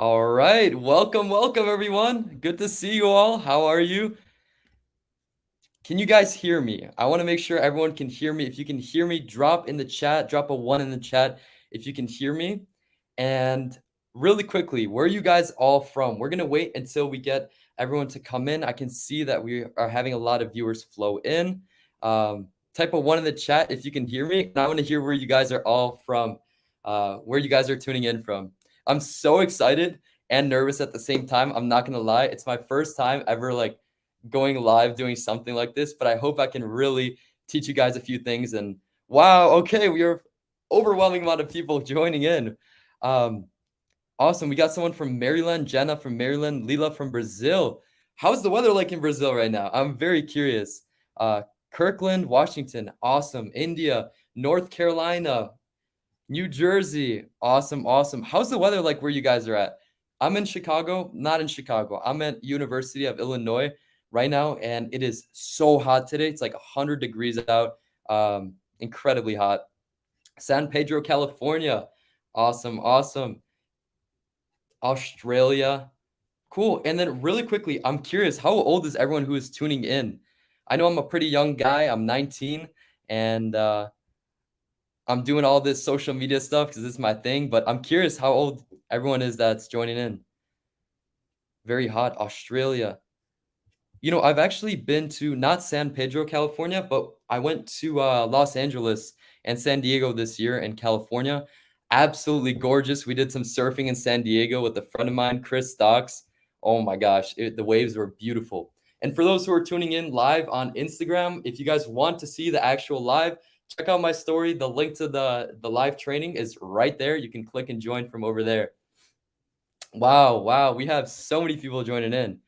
All right, welcome everyone. Good to see you all. How are you? Can you guys hear me? I want to make sure everyone can hear me. If you can hear me, drop in the chat, drop a 1 in the chat if you can hear me. And really quickly, where are you guys all from? We're going to wait until we get everyone to come in. I can see that we are having a lot of viewers flow in. Type a 1 in the chat if you can hear me. And I want to hear where you guys are all from, where you guys are tuning in from. I'm so excited and nervous at the same time. I'm not going to lie. It's my first time ever going live doing something like this, but I hope I can really teach you guys a few things. And wow, okay, we are overwhelming amount of people joining in. Awesome. We got someone from Maryland, Jenna from Maryland, Lila from Brazil. How's the weather like in Brazil right now? I'm very curious. Kirkland, Washington, awesome. India, North Carolina, New Jersey, awesome, awesome. How's the weather like where you guys are at? I'm in Chicago, not in Chicago. I'm at University of Illinois right now, and it is so hot today. It's like 100 degrees out, incredibly hot. San Pedro, California, awesome, awesome. Australia, cool. And then really quickly, I'm curious, how old is everyone who is tuning in? I know I'm a pretty young guy. I'm 19, and I'm doing all this social media stuff because this is my thing, but I'm curious how old everyone is that's joining in. Very hot. Australia. You know, I've actually been to not San Pedro, California, but I went to Los Angeles and San Diego this year in California. Absolutely gorgeous. We did some surfing in San Diego with a friend of mine, Chris Stocks. Oh my gosh, the waves were beautiful. And for those who are tuning in live on Instagram, if you guys want to see the actual live, check out my story. The link to the live training is right there. You can click and join from over there. Wow, wow. We have so many people joining in.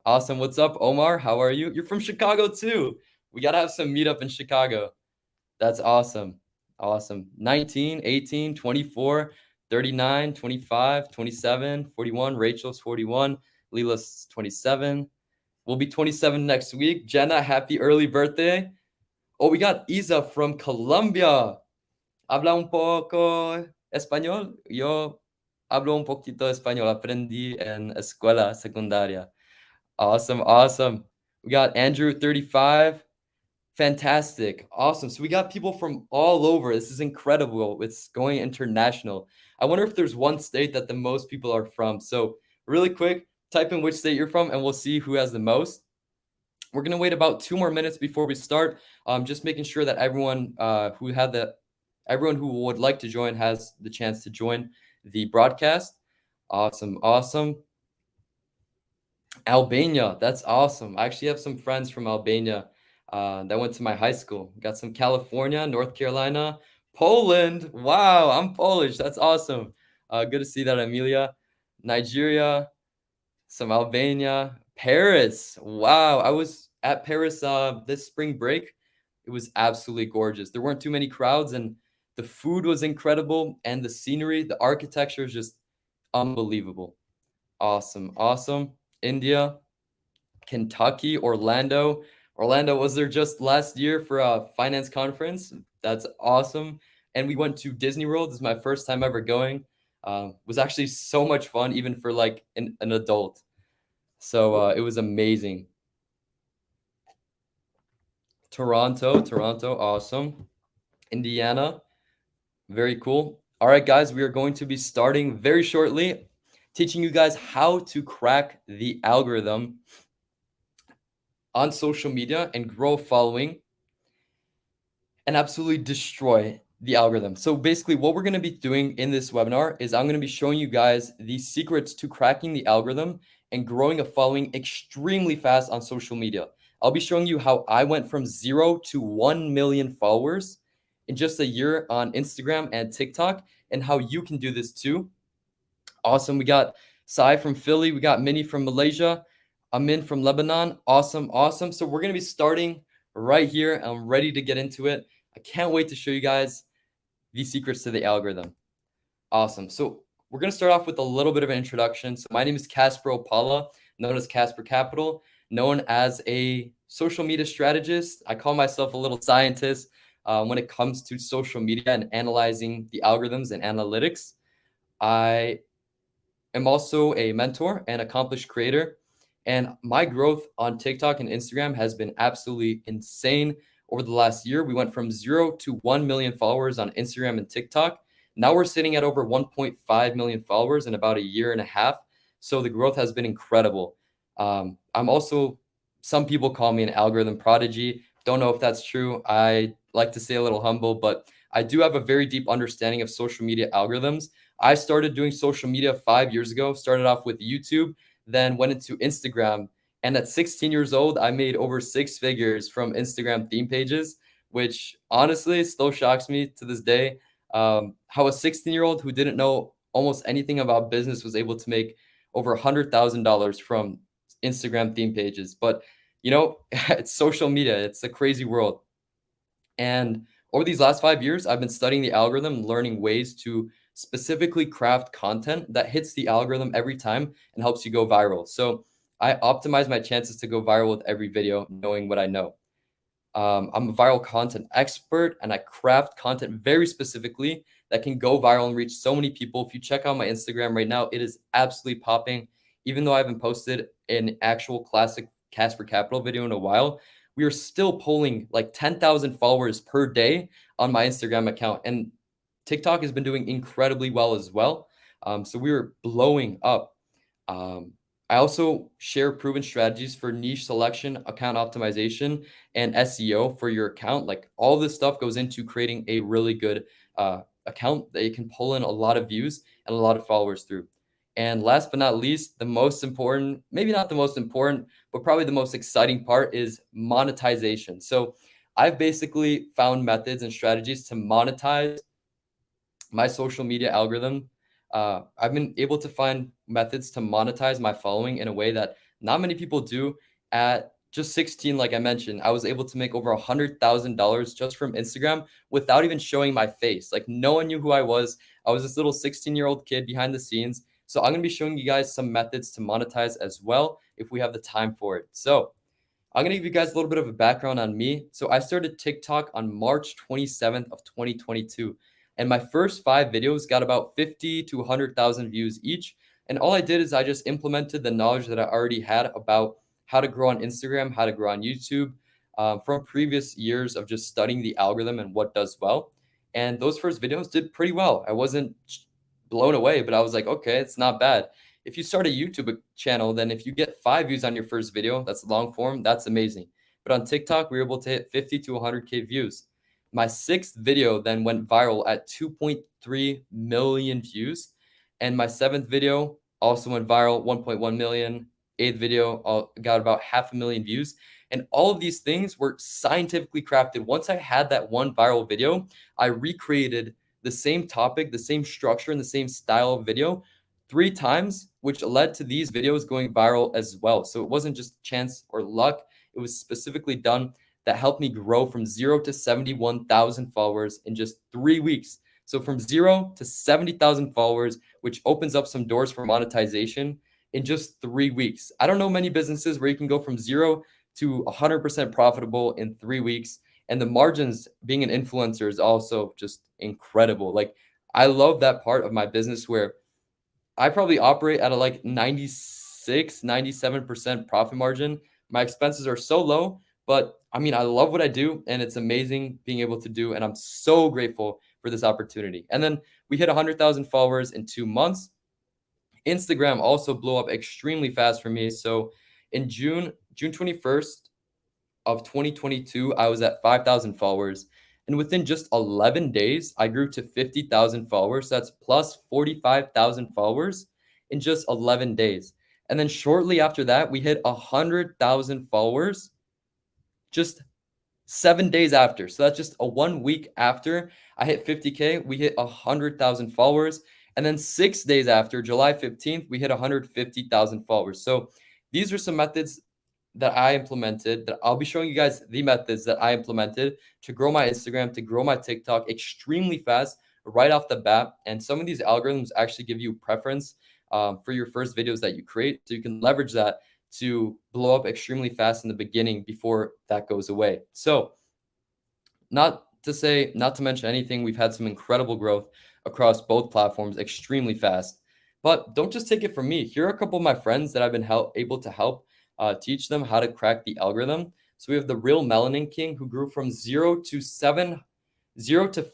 Awesome. What's up, Omar? How are you? You're from Chicago too. We got to have some meetup in Chicago. That's awesome. Awesome. 19, 18, 24, 39, 25, 27, 41. Rachel's 41. Leela's 27. We'll be 27 next week. Jenna, happy early birthday. Oh, we got Isa from Colombia. Habla un poco español. Yo hablo un poquito español. Aprendí en escuela secundaria. Awesome, awesome. We got Andrew, 35. Fantastic. Awesome. So we got people from all over. This is incredible. It's going international. I wonder if there's one state that the most people are from. So really quick, type in which state you're from and we'll see who has the most. We're going to wait about 2 more minutes before we start. Just making sure that everyone everyone who would like to join has the chance to join the broadcast. Awesome, awesome. Albania, that's awesome. I actually have some friends from Albania that went to my high school. Got some California, North Carolina, Poland. Wow, I'm Polish. That's awesome. Good to see that, Amelia. Nigeria, some Albania, Paris. Wow, I was at Paris this spring break. It was absolutely gorgeous. There weren't too many crowds, and the food was incredible, and the scenery, the architecture is just unbelievable. Awesome, awesome. India, Kentucky, Orlando. Orlando was there just last year for a finance conference. That's awesome. And we went to Disney World. This is my first time ever going. Was actually so much fun, even for like an adult. So it was amazing. Toronto, awesome. Indiana, very cool. All right, guys, we are going to be starting very shortly, teaching you guys how to crack the algorithm on social media and grow a following and absolutely destroy the algorithm. So basically what we're going to be doing in this webinar is I'm going to be showing you guys the secrets to cracking the algorithm and growing a following extremely fast on social media. I'll be showing you how I went from 0 to 1 million followers in just a year on Instagram and TikTok, and how you can do this too. Awesome. We got Sai from Philly. We got Minnie from Malaysia. Amin from Lebanon. Awesome, awesome. So we're going to be starting right here. I'm ready to get into it. I can't wait to show you guys the secrets to the algorithm. Awesome. So we're going to start off with a little bit of an introduction. So my name is Casper Opala, known as Casper Capital, known as a social media strategist. I call myself a little scientist when it comes to social media and analyzing the algorithms and analytics. I am also a mentor and accomplished creator. And my growth on TikTok and Instagram has been absolutely insane. Over the last year, we went from 0 to 1 million followers on Instagram and TikTok. Now we're sitting at over 1.5 million followers in about a year and a half. So the growth has been incredible. I'm also, some people call me an algorithm prodigy. Don't know if that's true. I like to stay a little humble, but I do have a very deep understanding of social media algorithms. I started doing social media 5 years ago, started off with YouTube, then went into Instagram. And at 16 years old, I made over six figures from Instagram theme pages, which honestly still shocks me to this day. How a 16-year-old who didn't know almost anything about business was able to make over $100,000 from Instagram theme pages. But you know, it's social media. It's a crazy world. And over these last 5 years, I've been studying the algorithm and learning ways to specifically craft content that hits the algorithm every time and helps you go viral. So I optimize my chances to go viral with every video, knowing what I know. I'm a viral content expert and I craft content very specifically that can go viral and reach so many people. If you check out my Instagram right now, it is absolutely popping. Even though I haven't posted an actual classic Casper Capital video in a while, we are still pulling like 10,000 followers per day on my Instagram account. And TikTok has been doing incredibly well as well. So we were blowing up. Um, I also share proven strategies for niche selection, account optimization, and SEO for your account. Like all this stuff goes into creating a really good account that you can pull in a lot of views and a lot of followers through. And last but not least, the most important, maybe not the most important, but probably the most exciting part is monetization. So I've basically found methods and strategies to monetize my social media algorithm. I've been able to find methods to monetize my following in a way that not many people do. At just 16, like I mentioned, I was able to make over $100,000 just from Instagram without even showing my face. Like no one knew who I was. I was this little 16-year-old kid behind the scenes. So I'm going to be showing you guys some methods to monetize as well if we have the time for it. So I'm gonna give you guys a little bit of a background on me. So I started TikTok on March 27th of 2022, and my first 5 videos got about 50 to 100,000 views each. And all I did is I just implemented the knowledge that I already had about how to grow on Instagram, how to grow on YouTube, from previous years of just studying the algorithm and what does well. And those first videos did pretty well. I wasn't blown away, but I was like, okay, it's not bad. If you start a YouTube channel, then if you get 5 views on your first video, that's long form, that's amazing. But on TikTok, we were able to hit 50 to 100K views. My sixth video then went viral at 2.3 million views. And my seventh video also went viral, 1.1 million. Eighth video got about 500,000 views. And all of these things were scientifically crafted. Once I had that one viral video, I recreated the same topic, the same structure, and the same style of video 3 times, which led to these videos going viral as well. So it wasn't just chance or luck. It was specifically done that helped me grow from 0 to 71,000 followers in just 3 weeks. So from 0 to 70,000 followers, which opens up some doors for monetization in just 3 weeks. I don't know many businesses where you can go from 0 to 100% profitable in 3 weeks. And the margins being an influencer is also just incredible. Like I love that part of my business where I probably operate at a like 96, 97% profit margin. My expenses are so low, but I mean, I love what I do and it's amazing being able to do. And I'm so grateful for this opportunity. And then we hit 100,000 followers in 2 months. Instagram also blew up extremely fast for me. So in June 21st of 2022, I was at 5,000 followers. And within just 11 days, I grew to 50,000 followers. That's plus 45,000 followers in just 11 days. And then shortly after that, we hit 100,000 followers just 7 days after. So that's just a 1 week after I hit 50K, we hit 100,000 followers. And then 6 days after, July 15th, we hit 150,000 followers. So these are some methods that I implemented that I'll be showing you guys the methods that I implemented to grow my Instagram, to grow my TikTok extremely fast right off the bat. And some of these algorithms actually give you preference for your first videos that you create. So you can leverage that to blow up extremely fast in the beginning before that goes away. So not to mention anything, we've had some incredible growth across both platforms extremely fast. But don't just take it from me. Here are a couple of my friends that I've been able to help teach them how to crack the algorithm. So we have the real Melanin King who grew from 0 to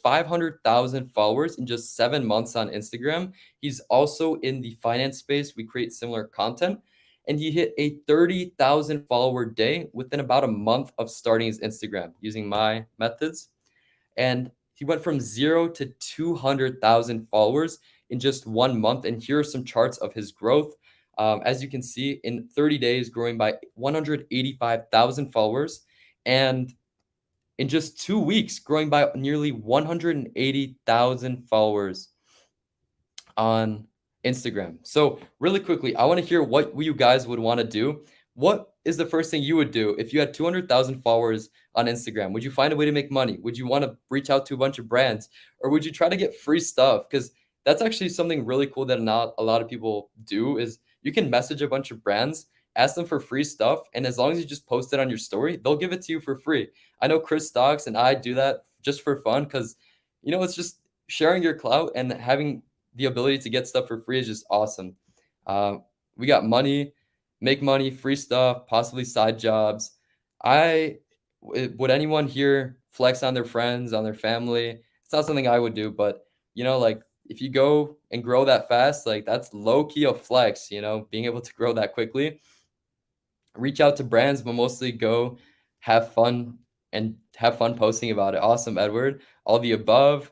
500,000 followers in just 7 months on Instagram. He's also in the finance space. We create similar content. And he hit a 30,000 follower day within about a month of starting his Instagram using my methods. And he went from 0 to 200,000 followers in just 1 month. And here are some charts of his growth. As you can see, in 30 days, growing by 185,000 followers. And in just 2 weeks, growing by nearly 180,000 followers on Instagram. So, really quickly, I want to hear what you guys would want to do. What is the first thing you would do if you had 200,000 followers on Instagram? Would you find a way to make money? Would you want to reach out to a bunch of brands, or would you try to get free stuff? Because that's actually something really cool that not a lot of people do is you can message a bunch of brands, ask them for free stuff, and as long as you just post it on your story, they'll give it to you for free. I know Chris Stocks and I do that just for fun because it's just sharing your clout and having the ability to get stuff for free is just awesome. Uh, we got money, make money, free stuff, possibly side jobs. I would anyone here flex on their friends, on their family? It's not something I would do, but like if you go and grow that fast, like that's low key a flex, being able to grow that quickly. Reach out to brands, but mostly go have fun and have fun posting about it. Awesome, Edward. All the above.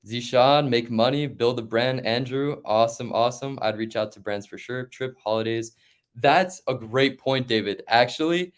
Zishan, make money, build a brand. Andrew, awesome, awesome. I'd reach out to brands for sure. Trip, holidays. That's a great point, David. Actually,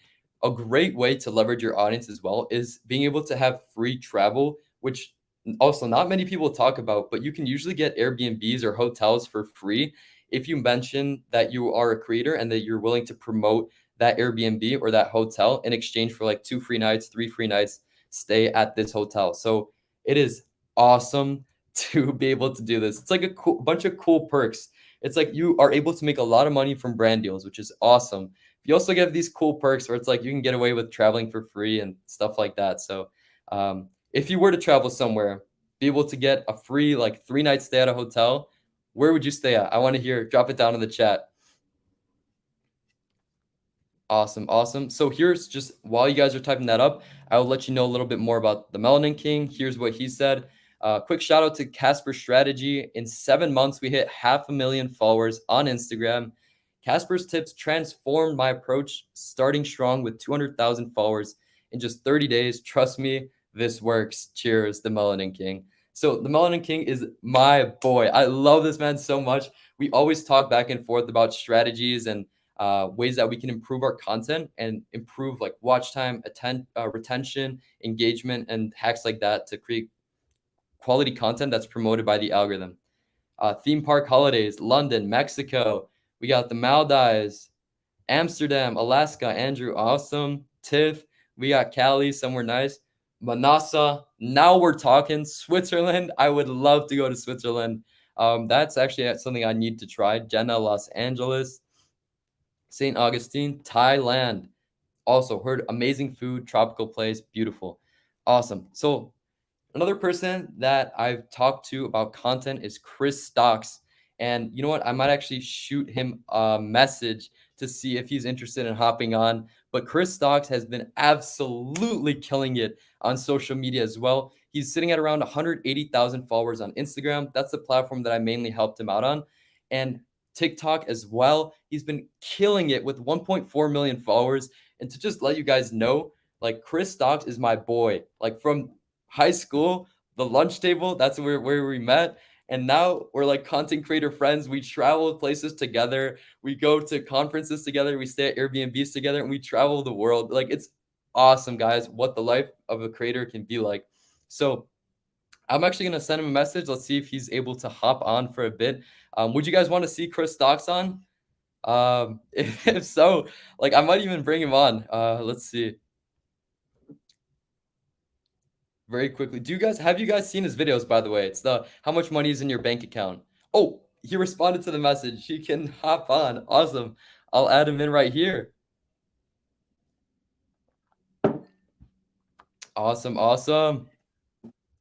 a great way to leverage your audience as well is being able to have free travel, which also not many people talk about, but you can usually get Airbnbs or hotels for free if you mention that you are a creator and that you're willing to promote that Airbnb or that hotel in exchange for like 2 free nights, 3 free nights stay at this hotel. So it is awesome to be able to do this. It's like a bunch of cool perks. It's like you are able to make a lot of money from brand deals, which is awesome. You also get these cool perks where it's like you can get away with traveling for free and stuff like that. So, if you were to travel somewhere, be able to get a free like 3 night stay at a hotel, where would you stay at? I want to hear. Drop it down in the chat. Awesome, awesome. So here's just while you guys are typing that up, I will let you know a little bit more about the Melanin King. Here's what he said. Quick shout out to Casper Strategy. In 7 months, we hit 500,000 followers on Instagram. Casper's tips transformed my approach, starting strong with 200,000 followers in just 30 days. Trust me, this works. Cheers, the Melanin King. So the Melanin King is my boy. I love this man so much. We always talk back and forth about strategies and ways that we can improve our content and improve like watch time, retention, engagement, and hacks like that to create quality content that's promoted by the algorithm. Theme park holidays, London, Mexico. We got the Maldives, Amsterdam, Alaska. Andrew, awesome. Tiff, we got Cali, somewhere nice. Manassa. Now we're talking. Switzerland. I would love to go to Switzerland. That's actually something I need to try. Jenna, Los Angeles. St. Augustine, Thailand. Also heard amazing food, tropical place, beautiful. Awesome. So another person that I've talked to about content is Chris Stocks. And you know what? I might actually shoot him a message to see if he's interested in hopping on. But Chris Stocks has been absolutely killing it on social media as well. He's sitting at around 180,000 followers on Instagram. That's the platform that I mainly helped him out on. And TikTok as well. He's been killing it with 1.4 million followers. And to just let you guys know, like Chris Stocks is my boy. Like from high school, the lunch table, that's where we met. And now we're like content creator friends. We travel places together. We go to conferences together. We stay at Airbnbs together and we travel the world. Like it's awesome, guys, what the life of a creator can be like. So I'm actually going to send him a message. Let's see if he's able to hop on for a bit. Would you guys want to see Chris Stocks on? If so, like I might even bring him on. Let's see. Very quickly. Have you guys seen his videos, by the way? It's the how much money is in your bank account. Oh, he responded to the message. He can hop on. Awesome. I'll add him in right here. Awesome, awesome.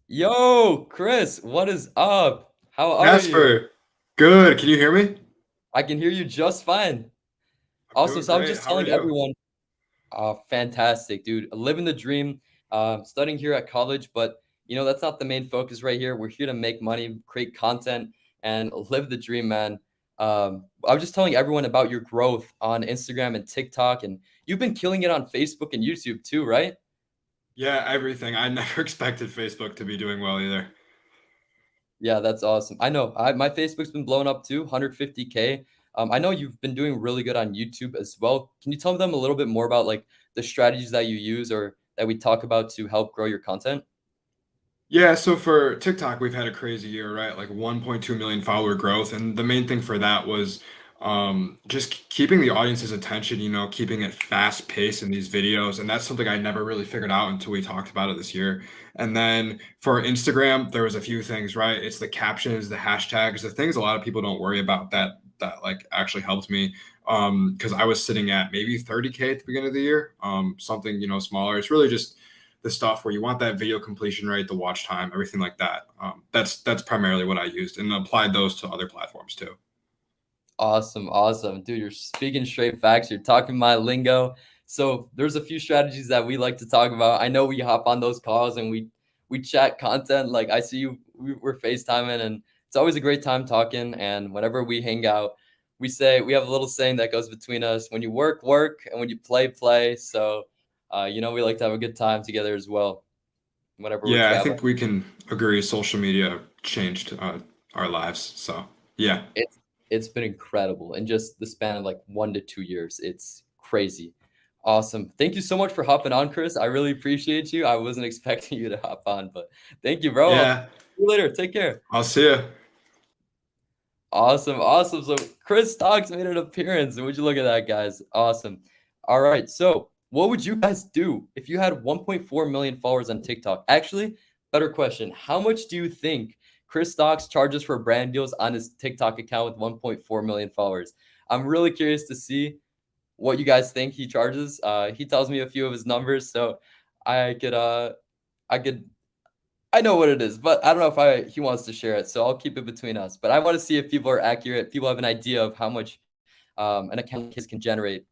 Yo, Chris, what is up? How are you? Casper, Good. Can you hear me? I can hear you just fine. I'm Awesome. doing So I was great. just How are telling you? everyone, fantastic, dude. Living the dream. Studying here at college, but that's not the main focus right here. We're here to make money, create content, and live the dream, man. I was just telling everyone about your growth on Instagram and TikTok, and you've been killing it on Facebook and YouTube too, right? Yeah, everything. I never expected Facebook to be doing well either. Yeah, that's awesome. I know. My Facebook's been blowing up too, 150K. I know you've been doing really good on YouTube as well. Can you tell them a little bit more about like the strategies that you use or that we talk about to help grow your content? Yeah, so for TikTok, we've had a crazy year, right? Like 1.2 million follower growth. And the main thing for that was just keeping the audience's attention, keeping it fast paced in these videos. And that's something I never really figured out until we talked about it this year. And then for Instagram, there was a few things, right? It's the captions, the hashtags, the things a lot of people don't worry about that like actually helped me. Because I was sitting at maybe 30K at the beginning of the year, something, smaller. It's really just the stuff where you want that video completion rate, the watch time, everything like that. That's primarily what I used and applied those to other platforms too. Awesome, awesome. Dude, you're speaking straight facts. You're talking my lingo. So there's a few strategies that we like to talk about. I know we hop on those calls and we chat content. Like I see you, we're FaceTiming and it's always a great time talking. And whenever we hang out, we have a little saying that goes between us. When you work, work, and when you play, play. So we like to have a good time together as well whenever we're Yeah, I traveling. think we can agree social media changed our lives. So yeah, It's it's been incredible in just the span of like 1 to 2 years. It's crazy. Awesome. Thank you so much for hopping on, Chris. I really appreciate you. I wasn't expecting you to hop on, but thank you, bro. I'll see yeah. you later. Take care. I'll see you. Awesome, awesome. So Chris Stocks made an appearance. Would you look at that, guys? Awesome. All right. So what would you guys do if you had 1.4 million followers on TikTok? Actually, better question. How much do you think Chris Stocks charges for brand deals on his TikTok account with 1.4 million followers? I'm really curious to see what you guys think he charges. He tells me a few of his numbers, so I could I could I know what it is, but I don't know if he wants to share it, so I'll keep it between us. But I want to see if people are accurate, people have an idea of how much an account like his can generate.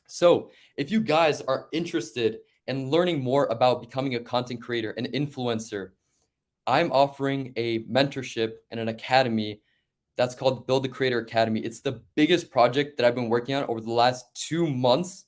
So, if you guys are interested in learning more about becoming a content creator, an influencer, I'm offering a mentorship and an academy that's called Build the Creator Academy. It's the biggest project that I've been working on over the last 2 months,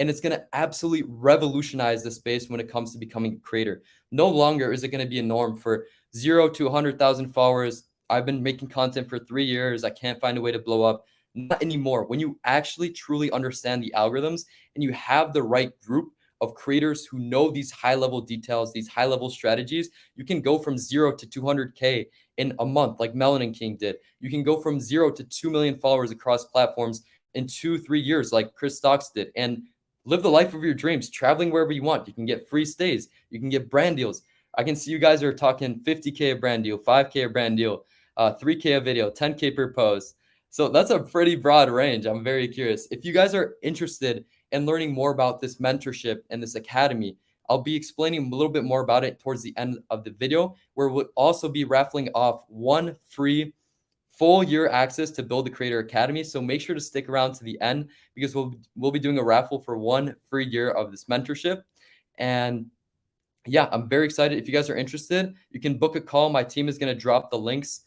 and it's going to absolutely revolutionize the space when it comes to becoming a creator. No longer is it going to be a norm for 0 to 100,000 followers. I've been making content for 3 years. I can't find a way to blow up. Not anymore. When you actually truly understand the algorithms and you have the right group of creators who know these high level details, these high level strategies, you can go from 0 to 200K in a month, like Melanin King did. You can go from 0 to 2 million followers across platforms in 2, 3 years, like Chris Stocks did, and live the life of your dreams, traveling wherever you want. You can get free stays, you can get brand deals. I can see you guys are talking 50K a brand deal, 5K a brand deal, 3K a video, 10K per post. So that's a pretty broad range. I'm very curious. If you guys are interested in learning more about this mentorship and this academy, I'll be explaining a little bit more about it towards the end of the video, where we'll also be raffling off one free full year access to Build the Creator Academy. So make sure to stick around to the end because we'll be doing a raffle for one free year of this mentorship. And yeah, I'm very excited. If you guys are interested, you can book a call. My team is going to drop the links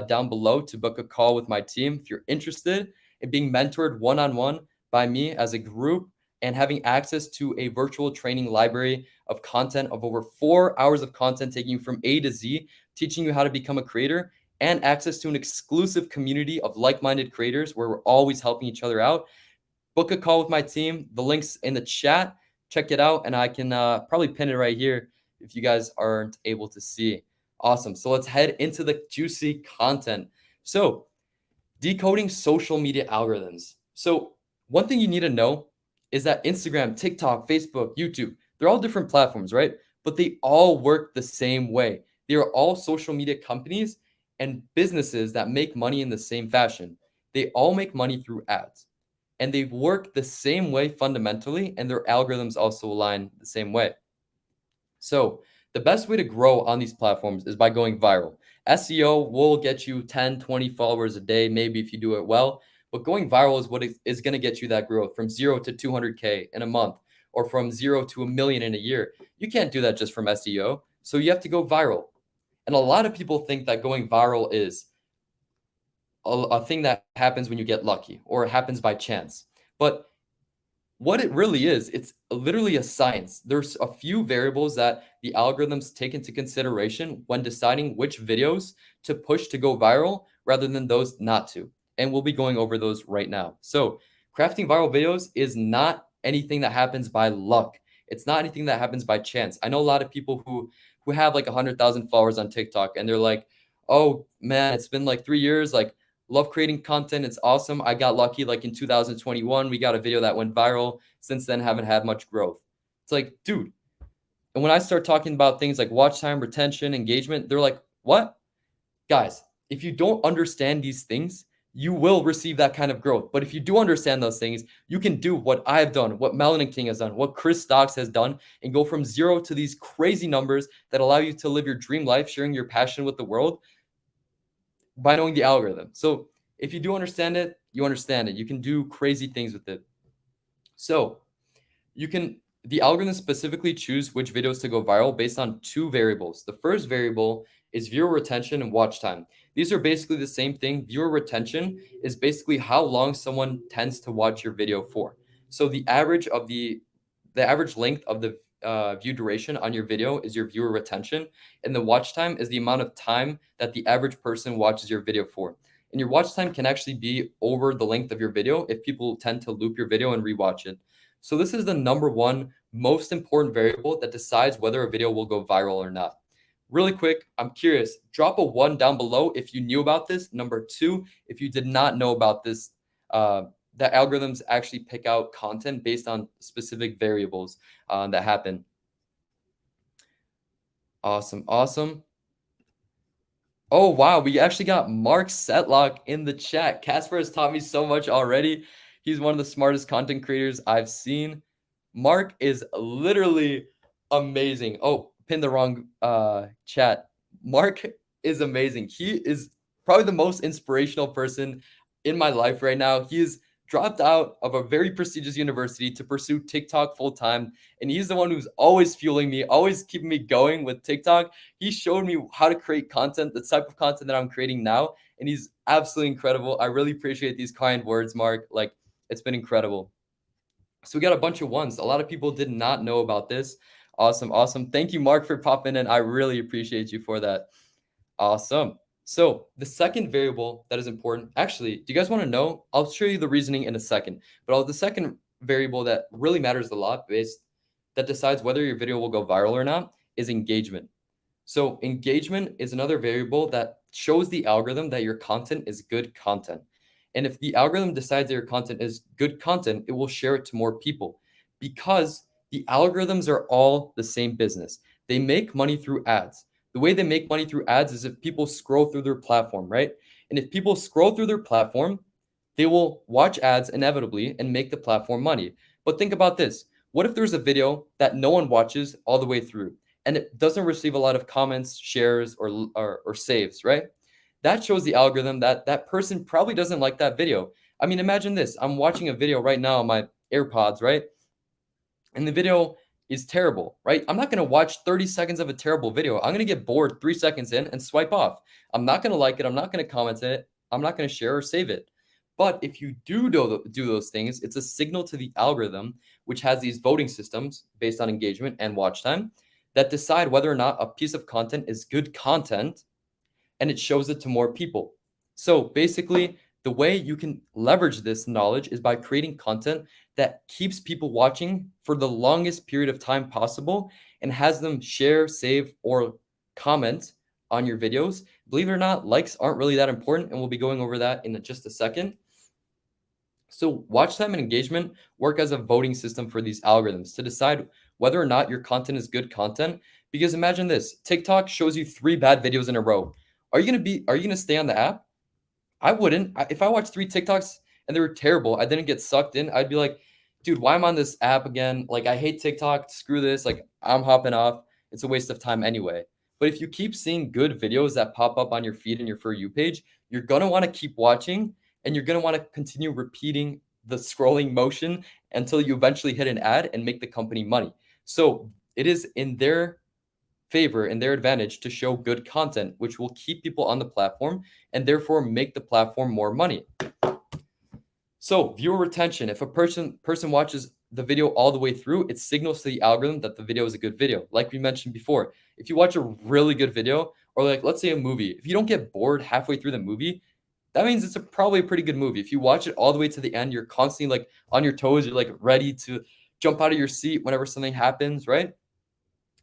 down below to book a call with my team. If you're interested in being mentored one on one by me as a group and having access to a virtual training library of content of over 4 hours of content taking you from A to Z, teaching you how to become a creator, and access to an exclusive community of like minded creators where we're always helping each other out, book a call with my team. The link's in the chat. Check it out, and I can probably pin it right here if you guys aren't able to see. Awesome. So let's head into the juicy content. So, decoding social media algorithms. So, one thing you need to know is that Instagram, TikTok, Facebook, YouTube, they're all different platforms, right? But they all work the same way. They are all social media companies and businesses that make money in the same fashion. They all make money through ads and they work the same way fundamentally, and their algorithms also align the same way. So, the best way to grow on these platforms is by going viral. SEO will get you 10, 20 followers a day, maybe if you do it well. But going viral is what is going to get you that growth from 0 to 200K in a month or from 0 to a million in a year. You can't do that just from SEO. So you have to go viral. And a lot of people think that going viral is a thing that happens when you get lucky or it happens by chance. But what it really is, it's literally a science. There's a few variables that the algorithms take into consideration when deciding which videos to push to go viral rather than those not to. And we'll be going over those right now. So, crafting viral videos is not anything that happens by luck. It's not anything that happens by chance. I know a lot of people who have like 100,000 followers on TikTok and they're like, "Oh man, it's been like 3 years like love creating content. It's awesome. I got lucky like in 2021. We got a video that went viral. Since then, haven't had much growth." It's like, dude. And when I start talking about things like watch time, retention, engagement, they're like, what? Guys, if you don't understand these things, you will receive that kind of growth. But if you do understand those things, you can do what I've done, what Melanin King has done, what Chris Stocks has done, and go from 0 to these crazy numbers that allow you to live your dream life, sharing your passion with the world by knowing the algorithm. So if you do understand it, you understand it. You can do crazy things with it. So the algorithm specifically choose which videos to go viral based on two variables. The first variable is viewer retention and watch time. These are basically the same thing. Viewer retention is basically how long someone tends to watch your video for. So the average length of the view duration on your video is your viewer retention, and the watch time is the amount of time that the average person watches your video for. And your watch time can actually be over the length of your video if people tend to loop your video and rewatch it. So this is the number one most important variable that decides whether a video will go viral or not. Really quick, I'm curious, drop a 1 down below if you knew about this. Number 2, if you did not know about this, that algorithms actually pick out content based on specific variables that happen. Awesome, awesome. Oh, wow. We actually got Mark Setlock in the chat. Casper has taught me so much already. He's one of the smartest content creators I've seen. Mark is literally amazing. Oh, pinned the wrong chat. Mark is amazing. He is probably the most inspirational person in my life right now. He is dropped out of a very prestigious university to pursue TikTok full time. And he's the one who's always fueling me, always keeping me going with TikTok. He showed me how to create content, the type of content that I'm creating now. And he's absolutely incredible. I really appreciate these kind words, Mark. Like, it's been incredible. So we got a bunch of ones. A lot of people did not know about this. Awesome. Awesome. Thank you, Mark, for popping in. I really appreciate you for that. Awesome. So the second variable that is important, actually, do you guys want to know? I'll show you the reasoning in a second, but the second variable that really matters a lot that decides whether your video will go viral or not is engagement. So engagement is another variable that shows the algorithm that your content is good content. And if the algorithm decides that your content is good content, it will share it to more people because the algorithms are all the same business. They make money through ads. The way they make money through ads is if people scroll through their platform, right? And if people scroll through their platform, they will watch ads inevitably and make the platform money. But think about this. What if there's a video that no one watches all the way through and it doesn't receive a lot of comments, shares, or saves, right? That shows the algorithm that that person probably doesn't like that video. I mean, imagine this. I'm watching a video right now on my AirPods, right? And the video is terrible, right? I'm not going to watch 30 seconds of a terrible video. I'm going to get bored 3 seconds in and swipe off. I'm not going to like it. I'm not going to comment it. I'm not going to share or save it. But if you do those things, it's a signal to the algorithm, which has these voting systems based on engagement and watch time that decide whether or not a piece of content is good content, and it shows it to more people. So basically, the way you can leverage this knowledge is by creating content that keeps people watching for the longest period of time possible and has them share, save, or comment on your videos. Believe it or not, likes aren't really that important, and we'll be going over that in just a second. So watch time and engagement work as a voting system for these algorithms to decide whether or not your content is good content. Because imagine this, TikTok shows you 3 bad videos in a row. Are you gonna stay on the app? I wouldn't. If I watched 3 TikToks and they were terrible, I didn't get sucked in, I'd be like, dude, why am I on this app again? Like, I hate TikTok. Screw this. Like, I'm hopping off. It's a waste of time anyway. But if you keep seeing good videos that pop up on your feed and your For You page, you're going to want to keep watching, and you're going to want to continue repeating the scrolling motion until you eventually hit an ad and make the company money. So it is in their favor and their advantage to show good content, which will keep people on the platform and therefore make the platform more money. So viewer retention, if a person watches the video all the way through, it signals to the algorithm that the video is a good video. Like we mentioned before, if you watch a really good video, or like let's say a movie, if you don't get bored halfway through the movie, that means it's probably a pretty good movie. If you watch it all the way to the end, you're constantly like on your toes, you're like ready to jump out of your seat whenever something happens, right?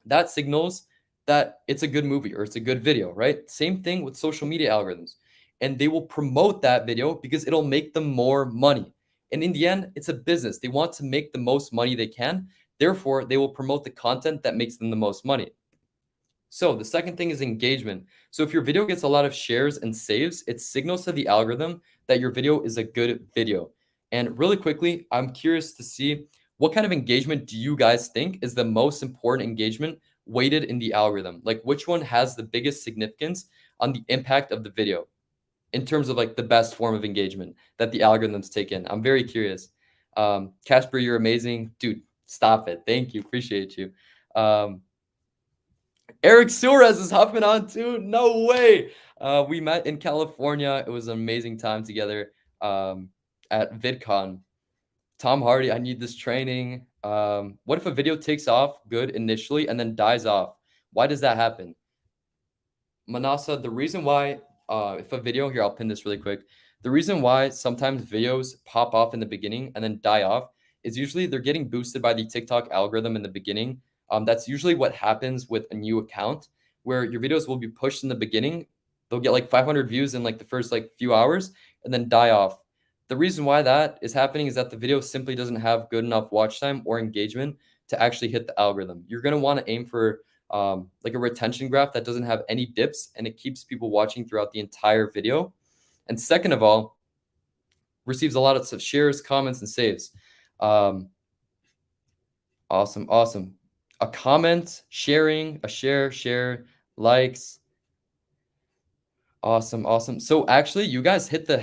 That signals that it's a good movie or it's a good video, right? Same thing with social media algorithms. And they will promote that video because it'll make them more money. And in the end, it's a business. They want to make the most money they can. Therefore, they will promote the content that makes them the most money. So the second thing is engagement. So if your video gets a lot of shares and saves, it signals to the algorithm that your video is a good video. And really quickly, I'm curious to see what kind of engagement do you guys think is the most important engagement weighted in the algorithm? Like which one has the biggest significance on the impact of the video in terms of like the best form of engagement that the algorithms take in? I'm very curious. Casper, you're amazing. Dude, stop it. Thank you. Appreciate you. Eric Suarez is hopping on too. No way. We met in California. It was an amazing time together at VidCon. Tom Hardy, I need this training. What if a video takes off good initially and then dies off? Why does that happen? Manasa, the reason why, if a video, here, I'll pin this really quick. The reason why sometimes videos pop off in the beginning and then die off is usually they're getting boosted by the TikTok algorithm in the beginning. That's usually what happens with a new account where your videos will be pushed in the beginning. They'll get like 500 views in like the first like few hours and then die off. The reason why that is happening is that the video simply doesn't have good enough watch time or engagement to actually hit the algorithm. You're going to want to aim for like a retention graph that doesn't have any dips and it keeps people watching throughout the entire video. And second of all, receives a lot of shares, comments, and saves. Awesome. A comment, sharing, a share, likes. Awesome. So actually, you guys hit the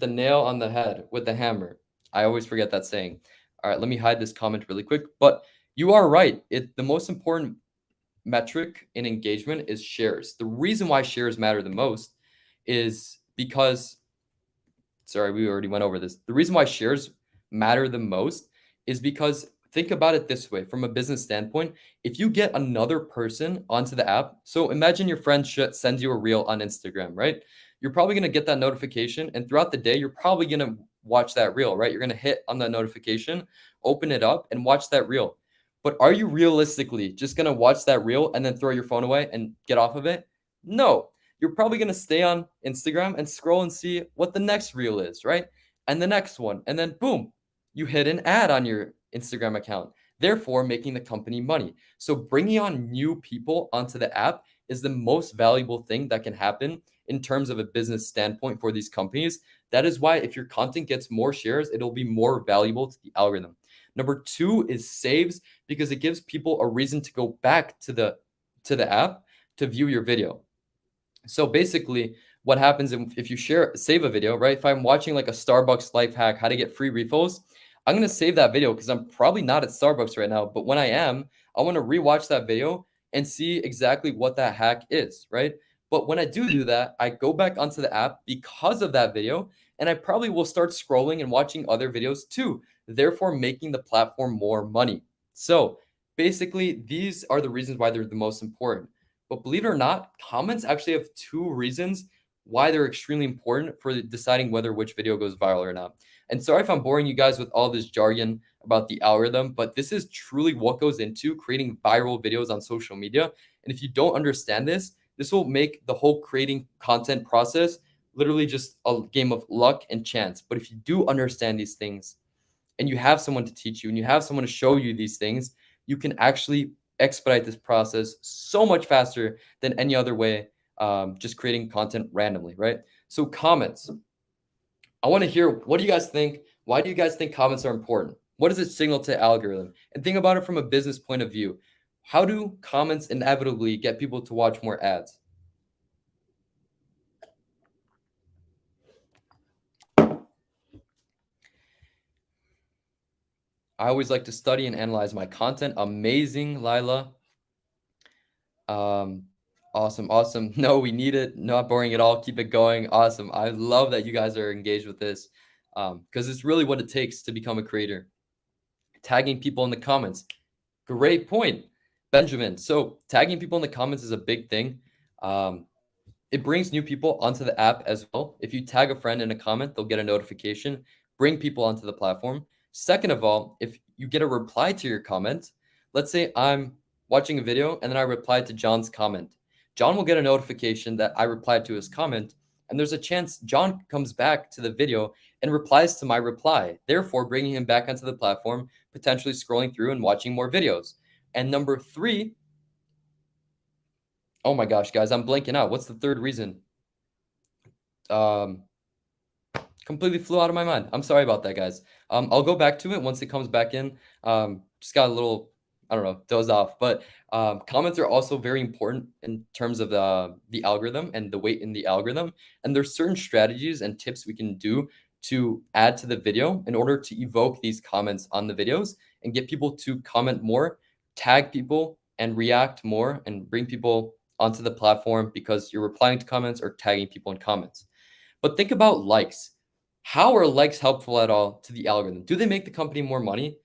nail on the head with the hammer. I always forget that saying. All right, let me hide this comment really quick. But you are right. The most important metric in engagement is shares. The reason why shares matter the most is because, sorry, we already went over this. The reason why shares matter the most is because think about it this way from a business standpoint. If you get another person onto the app, so imagine your friend sends you a reel on Instagram, right? You're probably going to get that notification. And throughout the day, you're probably going to watch that reel, right? You're going to hit on that notification, open it up, and watch that reel. But are you realistically just going to watch that reel and then throw your phone away and get off of it? No. You're probably going to stay on Instagram and scroll and see what the next reel is, right? And the next one. And then boom, you hit an ad on your Instagram account, therefore making the company money. So bringing on new people onto the app is the most valuable thing that can happen in terms of a business standpoint for these companies. That is why if your content gets more shares, it'll be more valuable to the algorithm. Number two is saves, because it gives people a reason to go back to the app to view your video. So basically, what happens if you save a video, right? If I'm watching like a Starbucks life hack, how to get free refills, I'm going to save that video because I'm probably not at Starbucks right now. But when I am, I want to rewatch that video and see exactly what that hack is, right? But when I do that, I go back onto the app because of that video, and I probably will start scrolling and watching other videos too, therefore making the platform more money. So basically, these are the reasons why they're the most important. But believe it or not, comments actually have two reasons why they're extremely important for deciding whether which video goes viral or not. And sorry if I'm boring you guys with all this jargon about the algorithm, but this is truly what goes into creating viral videos on social media. And if you don't understand this, this will make the whole creating content process literally just a game of luck and chance. But if you do understand these things and you have someone to teach you and you have someone to show you these things, you can actually expedite this process so much faster than any other way, just creating content randomly, right? So comments. I want to hear, what do you guys think? Why do you guys think comments are important? What does it signal to the algorithm? And think about it from a business point of view. How do comments inevitably get people to watch more ads? I always like to study and analyze my content. Amazing, Lila. Um, awesome, awesome. No, we need it. Not boring at all. Keep it going. Awesome. I love that you guys are engaged with this, because it's really what it takes to become a creator. Tagging people in the comments. Great point, Benjamin. So tagging people in the comments is a big thing. Um, it brings new people onto the app as well. If you tag a friend in a comment, they'll get a notification, bring people onto the platform. Second of all, if you get a reply to your comment, let's say I'm watching a video and then I replied to John's comment. John will get a notification that I replied to his comment, and there's a chance John comes back to the video and replies to my reply, therefore bringing him back onto the platform, potentially scrolling through and watching more videos. And number three, oh my gosh, guys, I'm blanking out. What's the third reason? Um, Completely flew out of my mind. I'm sorry about that, guys. I'll go back to it once it comes back in. Just got a little, I don't know, dozed off. But comments are also very important in terms of the algorithm and the weight in the algorithm. And there's certain strategies and tips we can do to add to the video in order to evoke these comments on the videos and get people to comment more, tag people, and react more and bring people onto the platform because you're replying to comments or tagging people in comments. But think about likes. How are likes helpful at all to the algorithm? Do they make the company more money?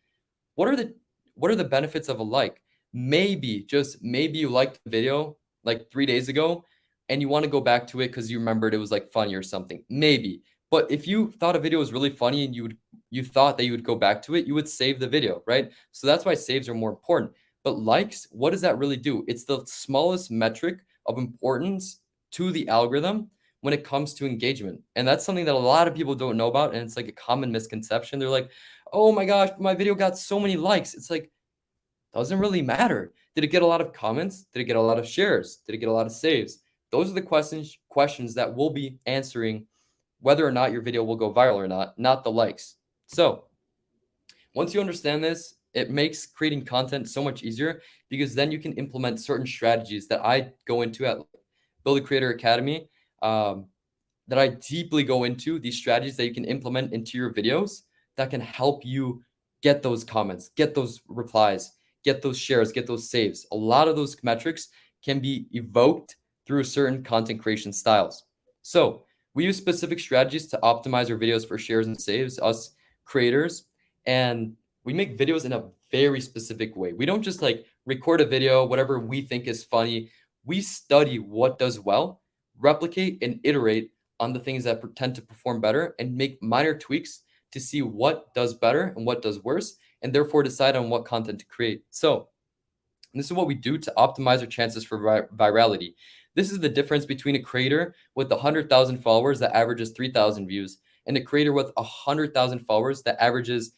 What are the what are the benefits of a like? Maybe, just maybe you liked the video like 3 days ago and you want to go back to it because you remembered it was like funny or something. Maybe. But if you thought a video was really funny and you thought that you would go back to it, you would save the video, right? So that's why saves are more important. But likes, what does that really do? It's the smallest metric of importance to the algorithm when it comes to engagement. And that's something that a lot of people don't know about. And it's like a common misconception. They're like, oh my gosh, my video got so many likes. It's like, doesn't really matter. Did it get a lot of comments? Did it get a lot of shares? Did it get a lot of saves? Those are the questions that we'll be answering whether or not your video will go viral or not the likes. So once you understand this, it makes creating content so much easier because then you can implement certain strategies that I go into at Build a Creator Academy. Um, that I deeply go into, these strategies that you can implement into your videos that can help you get those comments, get those replies, get those shares, get those saves. A lot of those metrics can be evoked through certain content creation styles. So we use specific strategies to optimize our videos for shares and saves, us creators, and we make videos in a very specific way. We don't just like record a video, whatever we think is funny. We study what does well, replicate and iterate on the things that tend to perform better and make minor tweaks to see what does better and what does worse, and therefore decide on what content to create. So this is what we do to optimize our chances for virality. This is the difference between a creator with 100,000 followers that averages 3,000 views and a creator with 100,000 followers that averages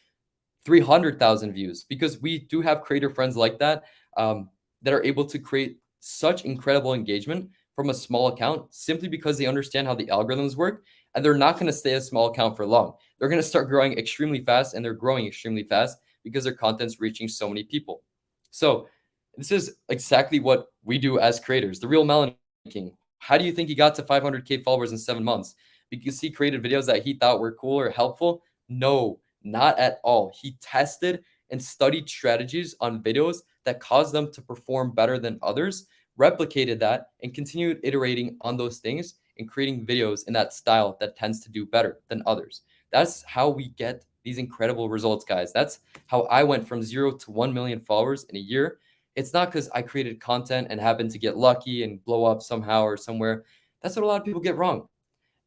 300,000 views, because we do have creator friends like that, that are able to create such incredible engagement from a small account simply because they understand how the algorithms work, and they're not going to stay a small account for long. They're going to start growing extremely fast, and they're growing extremely fast because their content's reaching so many people. So this is exactly what we do as creators. The real Melon King. How do you think he got to 500K followers in 7 months? Because he created videos that he thought were cool or helpful? No, not at all. He tested and studied strategies on videos that caused them to perform better than others, replicated that, and continued iterating on those things and creating videos in that style that tends to do better than others. That's how we get these incredible results, guys. That's how I went from 0 to 1 million followers in a year. It's not because I created content and happened to get lucky and blow up somehow or somewhere. That's what a lot of people get wrong.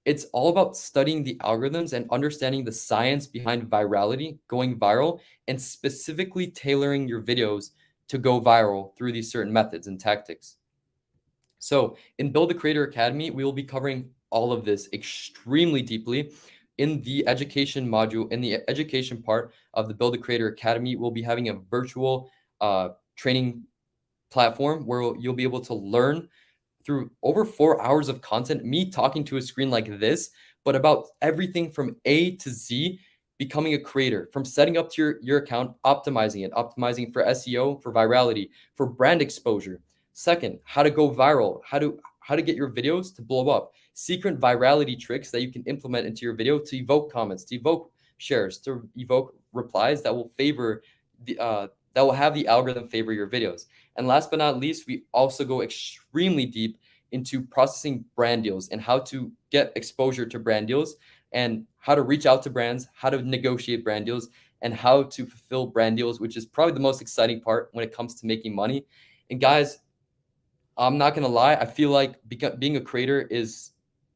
It's all about studying the algorithms and understanding the science behind virality, going viral, and specifically tailoring your videos to go viral through these certain methods and tactics. So in Build a Creator Academy, we will be covering all of this extremely deeply. In the education module, in the education part of the Build a Creator Academy, we'll be having a virtual training platform where you'll be able to learn through over 4 hours of content, me talking to a screen like this, but about everything from A to Z, becoming a creator, from setting up to your account, optimizing for SEO, for virality, for brand exposure. Second, how to go viral, how to get your videos to blow up. Secret virality tricks that you can implement into your video to evoke comments, to evoke shares, to evoke replies that will favor that will have the algorithm favor your videos. And last but not least, we also go extremely deep into processing brand deals and how to get exposure to brand deals and how to reach out to brands, how to negotiate brand deals, and how to fulfill brand deals, which is probably the most exciting part when it comes to making money. And guys, I'm not gonna lie, I feel like being a creator is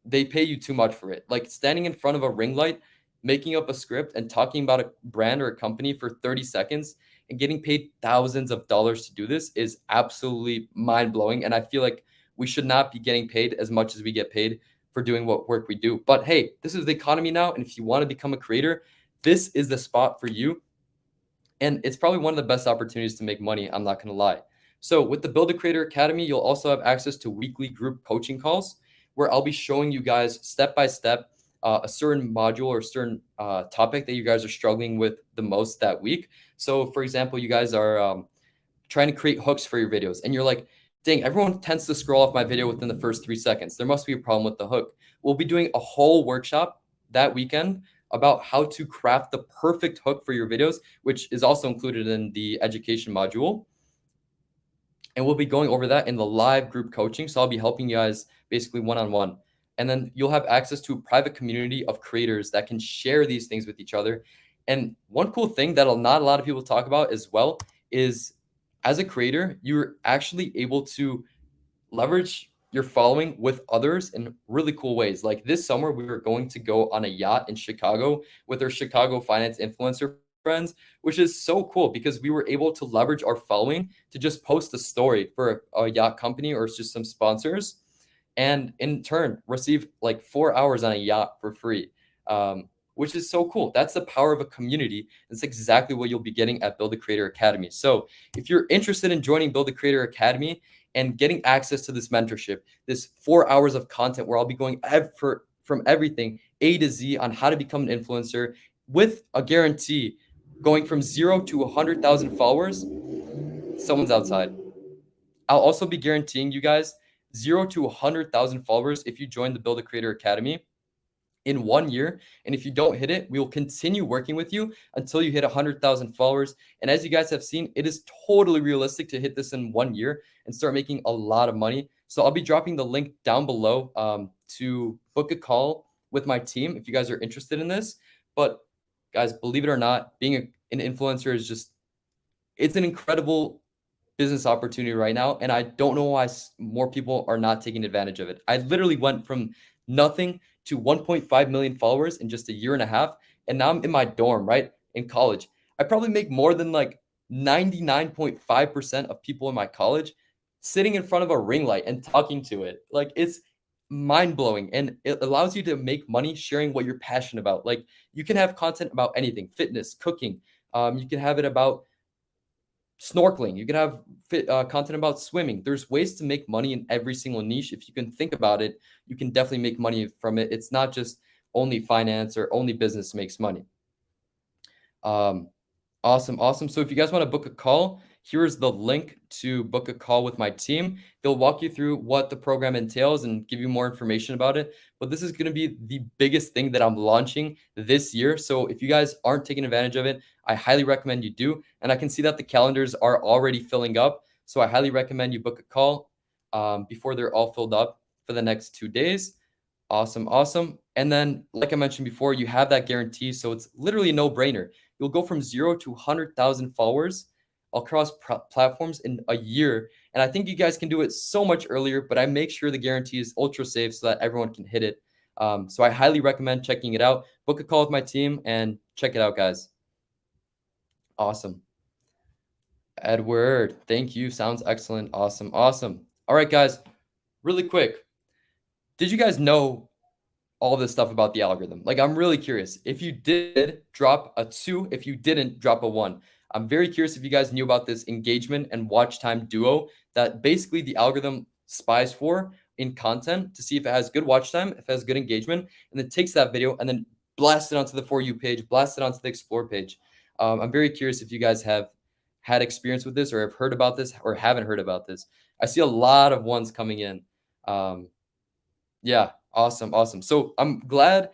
they pay you too much for it. Like standing in front of a ring light, making up a script and talking about a brand or a company for 30 seconds and getting paid thousands of dollars to do this is absolutely mind-blowing. And I feel like we should not be getting paid as much as we get paid for doing what work we do. But hey, this is the economy now, and if you want to become a creator, this is the spot for you. And it's probably one of the best opportunities to make money, I'm not gonna lie. So with the Build a Creator Academy, you'll also have access to weekly group coaching calls where I'll be showing you guys step by step a certain module or certain topic that you guys are struggling with the most that week. So for example, you guys are trying to create hooks for your videos and you're like, dang, everyone tends to scroll off my video within the first 3 seconds. There must be a problem with the hook. We'll be doing a whole workshop that weekend about how to craft the perfect hook for your videos, which is also included in the education module. And we'll be going over that in the live group coaching. So I'll be helping you guys basically one-on-one. And then you'll have access to a private community of creators that can share these things with each other. And one cool thing that not a lot of people talk about as well is as a creator, you're actually able to leverage your following with others in really cool ways. Like this summer, we were going to go on a yacht in Chicago with our Chicago finance influencer friends, which is so cool because we were able to leverage our following to just post a story for a yacht company or just some sponsors, and in turn receive like 4 hours on a yacht for free, which is so cool. That's the power of a community. That's exactly what you'll be getting at Build a Creator Academy. So if you're interested in joining Build a Creator Academy and getting access to this mentorship, this 4 hours of content where I'll be going from everything A to Z on how to become an influencer with a guarantee going from 0 to 100,000 followers, someone's outside. I'll also be guaranteeing you guys 0 to 100,000 followers if you join the Build a Creator Academy in 1 year. And if you don't hit it, we will continue working with you until you hit 100,000 followers. And as you guys have seen, it is totally realistic to hit this in 1 year and start making a lot of money. So I'll be dropping the link down below to book a call with my team if you guys are interested in this. But guys, believe it or not, being an influencer is just, it's an incredible business opportunity right now. And I don't know why more people are not taking advantage of it. I literally went from nothing to 1.5 million followers in just a year and a half. And now I'm in my dorm, right? In college. I probably make more than like 99.5% of people in my college sitting in front of a ring light and talking to it. Like it's mind blowing, and it allows you to make money sharing what you're passionate about. Like you can have content about anything, fitness, cooking. You can have it about snorkeling. You can have content about swimming. There's ways to make money in every single niche. If you can think about it, you can definitely make money from it. It's not just only finance or only business makes money. Awesome. So if you guys want to book a call, here's the link to book a call with my team. They'll walk you through what the program entails and give you more information about it. But this is going to be the biggest thing that I'm launching this year. So if you guys aren't taking advantage of it, I highly recommend you do. And I can see that the calendars are already filling up. So I highly recommend you book a call before they're all filled up for the next 2 days. Awesome. And then, like I mentioned before, you have that guarantee. So it's literally a no-brainer. You'll go from 0 to 100,000 followers across platforms in a year. And I think you guys can do it so much earlier, but I make sure the guarantee is ultra safe so that everyone can hit it. So I highly recommend checking it out. Book a call with my team and check it out, guys. Awesome. Edward, thank you. Sounds excellent. Awesome. All right, guys, really quick. Did you guys know all this stuff about the algorithm? Like, I'm really curious. If you did, drop a 2. If you didn't, drop a 1. I'm very curious if you guys knew about this engagement and watch time duo that basically the algorithm spies for in content to see if it has good watch time, if it has good engagement, and then takes that video and then blast it onto the For You page, blast it onto the Explore page. I'm very curious if you guys have had experience with this or have heard about this or haven't heard about this. I see a lot of ones coming in. Um, yeah, awesome, awesome. So I'm glad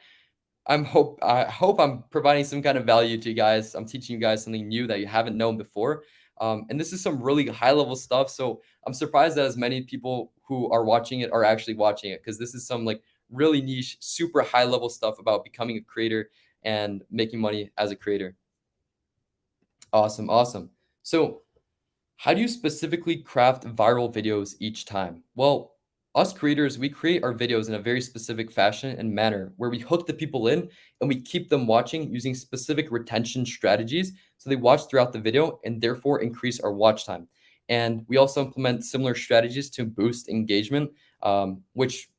I hope I'm providing some kind of value to you guys. I'm teaching you guys something new that you haven't known before. And this is some really high level stuff. So I'm surprised that as many people who are watching it are actually watching it, because this is some like really niche, super high level stuff about becoming a creator and making money as a creator. Awesome, awesome. So how do you specifically craft viral videos each time? Well, us creators, we create our videos in a very specific fashion and manner where we hook the people in and we keep them watching using specific retention strategies so they watch throughout the video and therefore increase our watch time. And we also implement similar strategies to boost engagement, which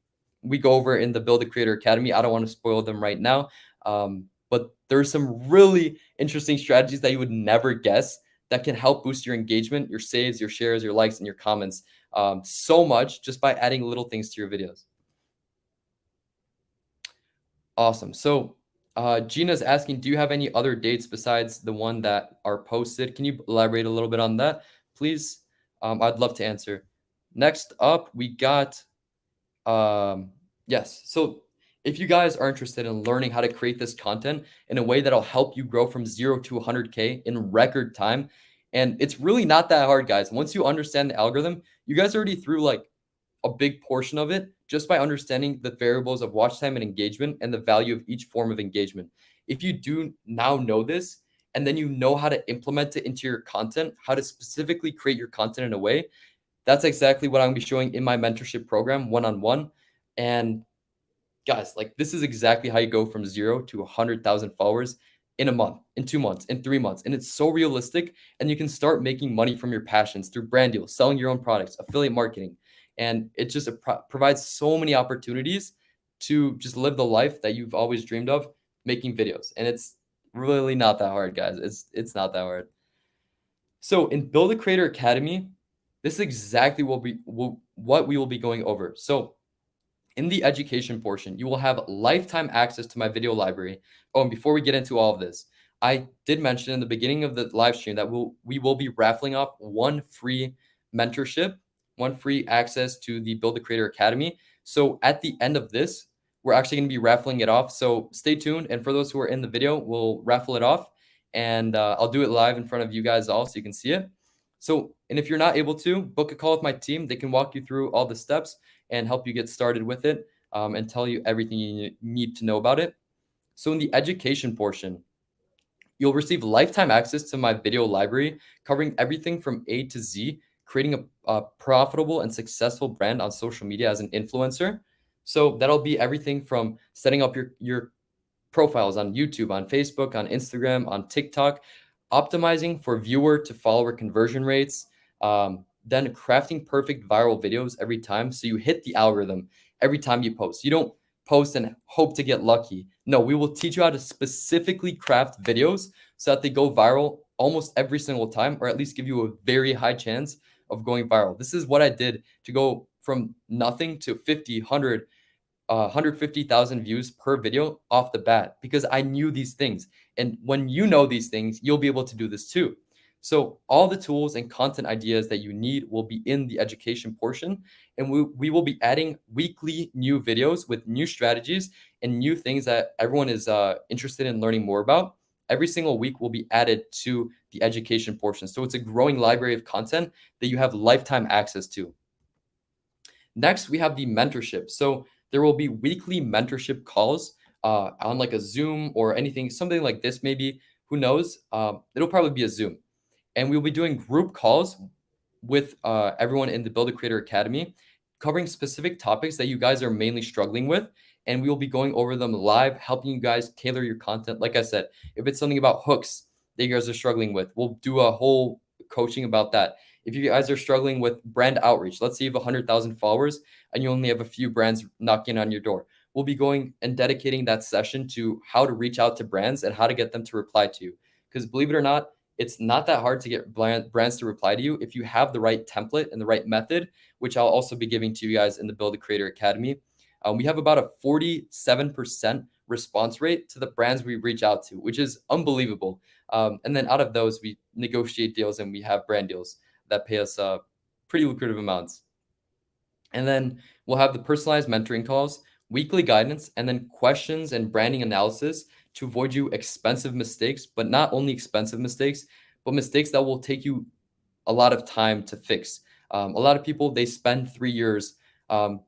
we go over in the Build a Creator Academy. I don't want to spoil them right now, but there's some really interesting strategies that you would never guess that can help boost your engagement, your saves, your shares, your likes, and your comments so much just by adding little things to your videos. Awesome. So Gina's asking, do you have any other dates besides the one that are posted? Can you elaborate a little bit on that, please? I'd love to answer. Next up, we got, yes. So if you guys are interested in learning how to create this content in a way that'll help you grow from 0 to 100K in record time, and it's really not that hard, guys. Once you understand the algorithm, you guys already through like a big portion of it just by understanding the variables of watch time and engagement and the value of each form of engagement. If you do now know this, and then you know how to implement it into your content, how to specifically create your content in a way, that's exactly what I'm going to be showing in my mentorship program one-on-one. And guys, like this is exactly how you go from 0 to 100,000 followers in a month, in 2 months, in 3 months. And it's so realistic. And you can start making money from your passions through brand deals, selling your own products, affiliate marketing. And it just provides so many opportunities to just live the life that you've always dreamed of, making videos. And it's really not that hard, guys. It's not that hard. So in Build a Creator Academy, this is exactly what we will be going over. So in the education portion, you will have lifetime access to my video library. Oh, and before we get into all of this, I did mention in the beginning of the live stream that we will be raffling off one free mentorship, one free access to the Build a Creator Academy. So at the end of this, we're actually going to be raffling it off. So stay tuned. And for those who are in the video, we'll raffle it off. And I'll do it live in front of you guys all so you can see it. So, and if you're not able to, book a call with my team. They can walk you through all the steps and help you get started with it, and tell you everything you need to know about it. So in the education portion, you'll receive lifetime access to my video library covering everything from A to Z, creating a profitable and successful brand on social media as an influencer. So that'll be everything from setting up your profiles on YouTube, on Facebook, on Instagram, on TikTok, optimizing for viewer to follower conversion rates, then crafting perfect viral videos every time so you hit the algorithm every time you post. You don't post and hope to get lucky. No, we will teach you how to specifically craft videos so that they go viral almost every single time, or at least give you a very high chance of going viral. This is what I did to go from nothing to 50, 100, 150,000 views per video off the bat, because I knew these things. And when you know these things, you'll be able to do this too. So all the tools and content ideas that you need will be in the education portion. And we will be adding weekly new videos with new strategies and new things that everyone is interested in learning more about. Every single week will be added to the education portion. So it's a growing library of content that you have lifetime access to. Next, we have the mentorship. So there will be weekly mentorship calls on like a Zoom or anything, something like this, maybe, who knows? It'll probably be a Zoom. And we'll be doing group calls with everyone in the Build a Creator Academy, covering specific topics that you guys are mainly struggling with. And we will be going over them live, helping you guys tailor your content. Like I said, if it's something about hooks that you guys are struggling with, we'll do a whole coaching about that. If you guys are struggling with brand outreach, let's say you have 100,000 followers and you only have a few brands knocking on your door, we'll be going and dedicating that session to how to reach out to brands and how to get them to reply to you. Because believe it or not, it's not that hard to get brands to reply to you if you have the right template and the right method, which I'll also be giving to you guys in the Build a Creator Academy. We have about a 47% response rate to the brands we reach out to, which is unbelievable. And then out of those, we negotiate deals and we have brand deals that pay us pretty lucrative amounts. And then we'll have the personalized mentoring calls, weekly guidance, and then questions and branding analysis to avoid you expensive mistakes, but not only expensive mistakes, but mistakes that will take you a lot of time to fix. A lot of people, they spend 3 years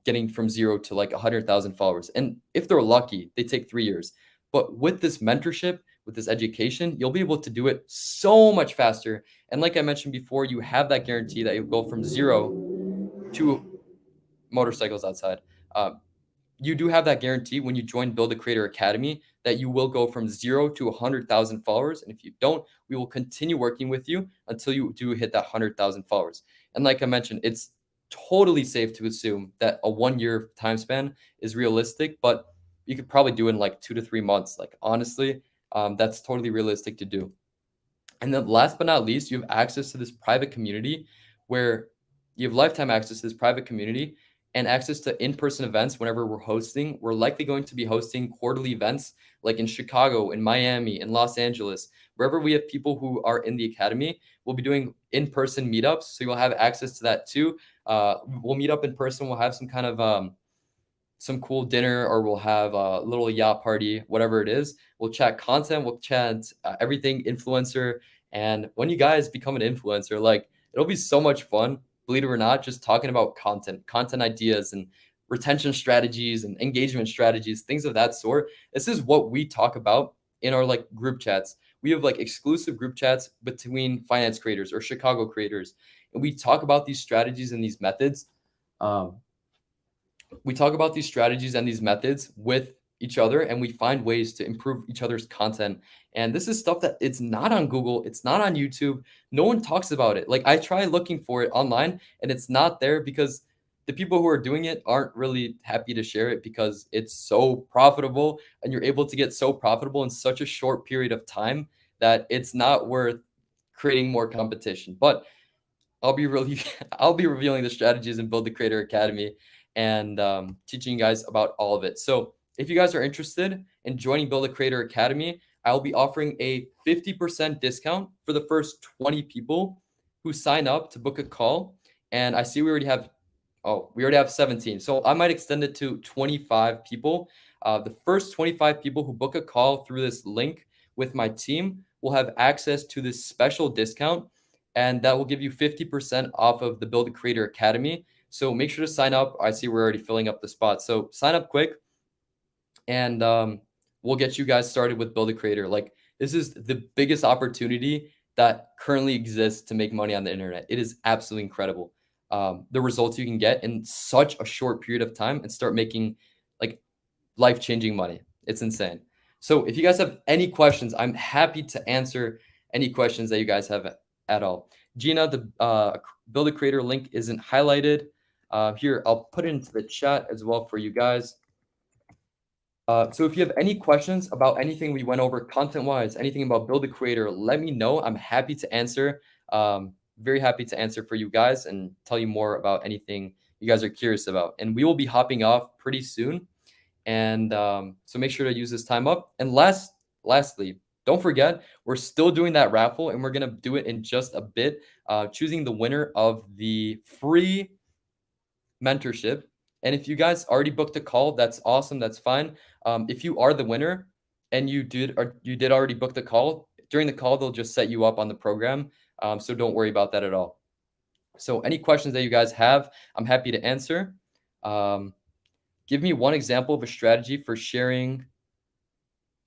getting from zero to like 100,000 followers. And if they're lucky, they take 3 years. But with this mentorship, with this education, you'll be able to do it so much faster. And like I mentioned before, you have that guarantee that you'll go from zero to motorcycles outside. Um, you do have that guarantee when you join Build a Creator Academy that you will go from zero to 100,000 followers. And if you don't, we will continue working with you until you do hit that 100,000 followers. And like I mentioned, it's totally safe to assume that a 1 year time span is realistic, but you could probably do it in like 2 to 3 months. Like, honestly, that's totally realistic to do. And then last but not least, you have access to this private community where you have lifetime access to this private community and access to in-person events whenever we're hosting. We're likely going to be hosting quarterly events like in Chicago, in Miami, in Los Angeles. Wherever we have people who are in the academy, we'll be doing in-person meetups. So you'll have access to that too. We'll meet up in person. We'll have some kind of some cool dinner, or we'll have a little yacht party, whatever it is. We'll chat content, we'll chat everything influencer. And when you guys become an influencer, like, it'll be so much fun, believe it or not, just talking about content ideas and retention strategies and engagement strategies, things of that sort. This is what we talk about in our like group chats. We have like exclusive group chats between finance creators or Chicago creators, and we talk about these strategies and these methods. Um, we talk about these strategies and these methods with each other, and we find ways to improve each other's content. And this is stuff that it's not on Google, it's not on YouTube. No one talks about it. Like, I try looking for it online and it's not there because the people who are doing it aren't really happy to share it because it's so profitable, and you're able to get so profitable in such a short period of time that it's not worth creating more competition. But I'll be really I'll be revealing the strategies in Build the Creator Academy and teaching you guys about all of it. So if you guys are interested in joining Build a Creator Academy, I'll be offering a 50% discount for the first 20 people who sign up to book a call. And I see we already have 17. So I might extend it to 25 people. The first 25 people who book a call through this link with my team will have access to this special discount, and that will give you 50% off of the Build a Creator Academy. So make sure to sign up. I see we're already filling up the spot. So sign up quick, and we'll get you guys started with Build a Creator. Like, this is the biggest opportunity that currently exists to make money on the internet. It is absolutely incredible. The results you can get in such a short period of time and start making like life-changing money. It's insane. So if you guys have any questions, I'm happy to answer any questions that you guys have at all. Gina, the Build a Creator link isn't highlighted. Here, I'll put it into the chat as well for you guys. So if you have any questions about anything we went over content-wise, anything about Build a Creator, let me know. I'm happy to answer. Very happy to answer for you guys and tell you more about anything you guys are curious about. And we will be hopping off pretty soon. And so make sure to use this time up. And lastly, don't forget, we're still doing that raffle, and we're going to do it in just a bit, choosing the winner of the free mentorship. And if you guys already booked a call, that's awesome. That's fine. If you are the winner and you did already book the call, during the call, they'll just set you up on the program. So don't worry about that at all. So any questions that you guys have, I'm happy to answer. Give me one example of a strategy for sharing.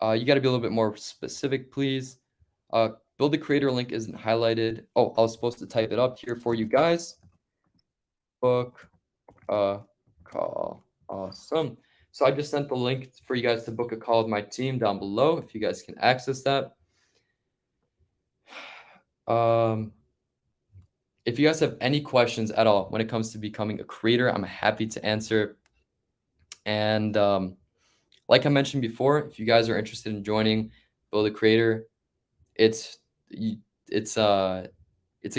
You got to be a little bit more specific, please. Build a creator link isn't highlighted. Oh, I was supposed to type it up here for you guys. Book a call. Awesome. So I just sent the link for you guys to book a call with my team down below if you guys can access that. If you guys have any questions at all when it comes to becoming a creator, I'm happy to answer. And like I mentioned before, if you guys are interested in joining Build a Creator, it's a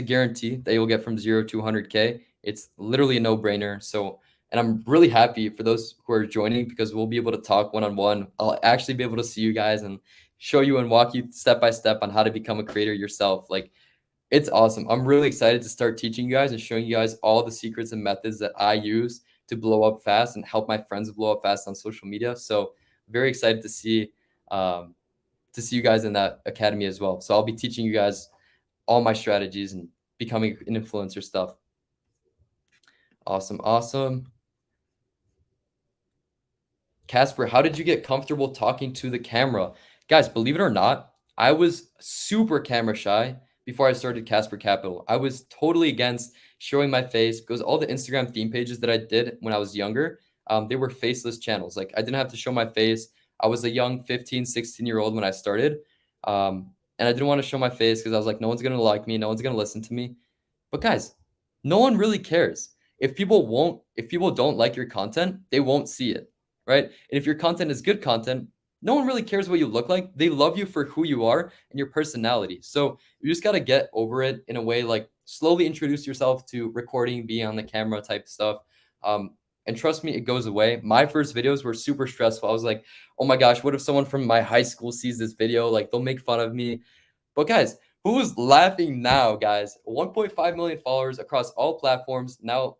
guarantee that you'll get from 0 to 100K. It's literally a no-brainer. So And I'm really happy for those who are joining because we'll be able to talk one on one. I'll actually be able to see you guys and show you and walk you step by step on how to become a creator yourself. Like, it's awesome. I'm really excited to start teaching you guys and showing you guys all the secrets and methods that I use to blow up fast and help my friends blow up fast on social media. So very excited um, to see you guys in that academy as well. So I'll be teaching you guys all my strategies and becoming an influencer stuff. Awesome, awesome. Casper, how did you get comfortable talking to the camera? Guys, believe it or not, I was super camera shy before I started Casper Capital. I was totally against showing my face because all the Instagram theme pages that I did when I was younger, they were faceless channels. Like, I didn't have to show my face. I was a young 15, 16-year-old when I started. And I didn't want to show my face because I was like, no one's going to like me. No one's going to listen to me. But guys, no one really cares. If people don't like your content, they won't see it, right? And if your content is good content, no one really cares what you look like. They love you for who you are and your personality. So you just got to get over it in a way, like slowly introduce yourself to recording, being on the camera type stuff. And trust me, it goes away. My first videos were super stressful. I was like, oh my gosh, what if someone from my high school sees this video? Like, they'll make fun of me. But guys, who's laughing now, guys? 1.5 million followers across all platforms. Now,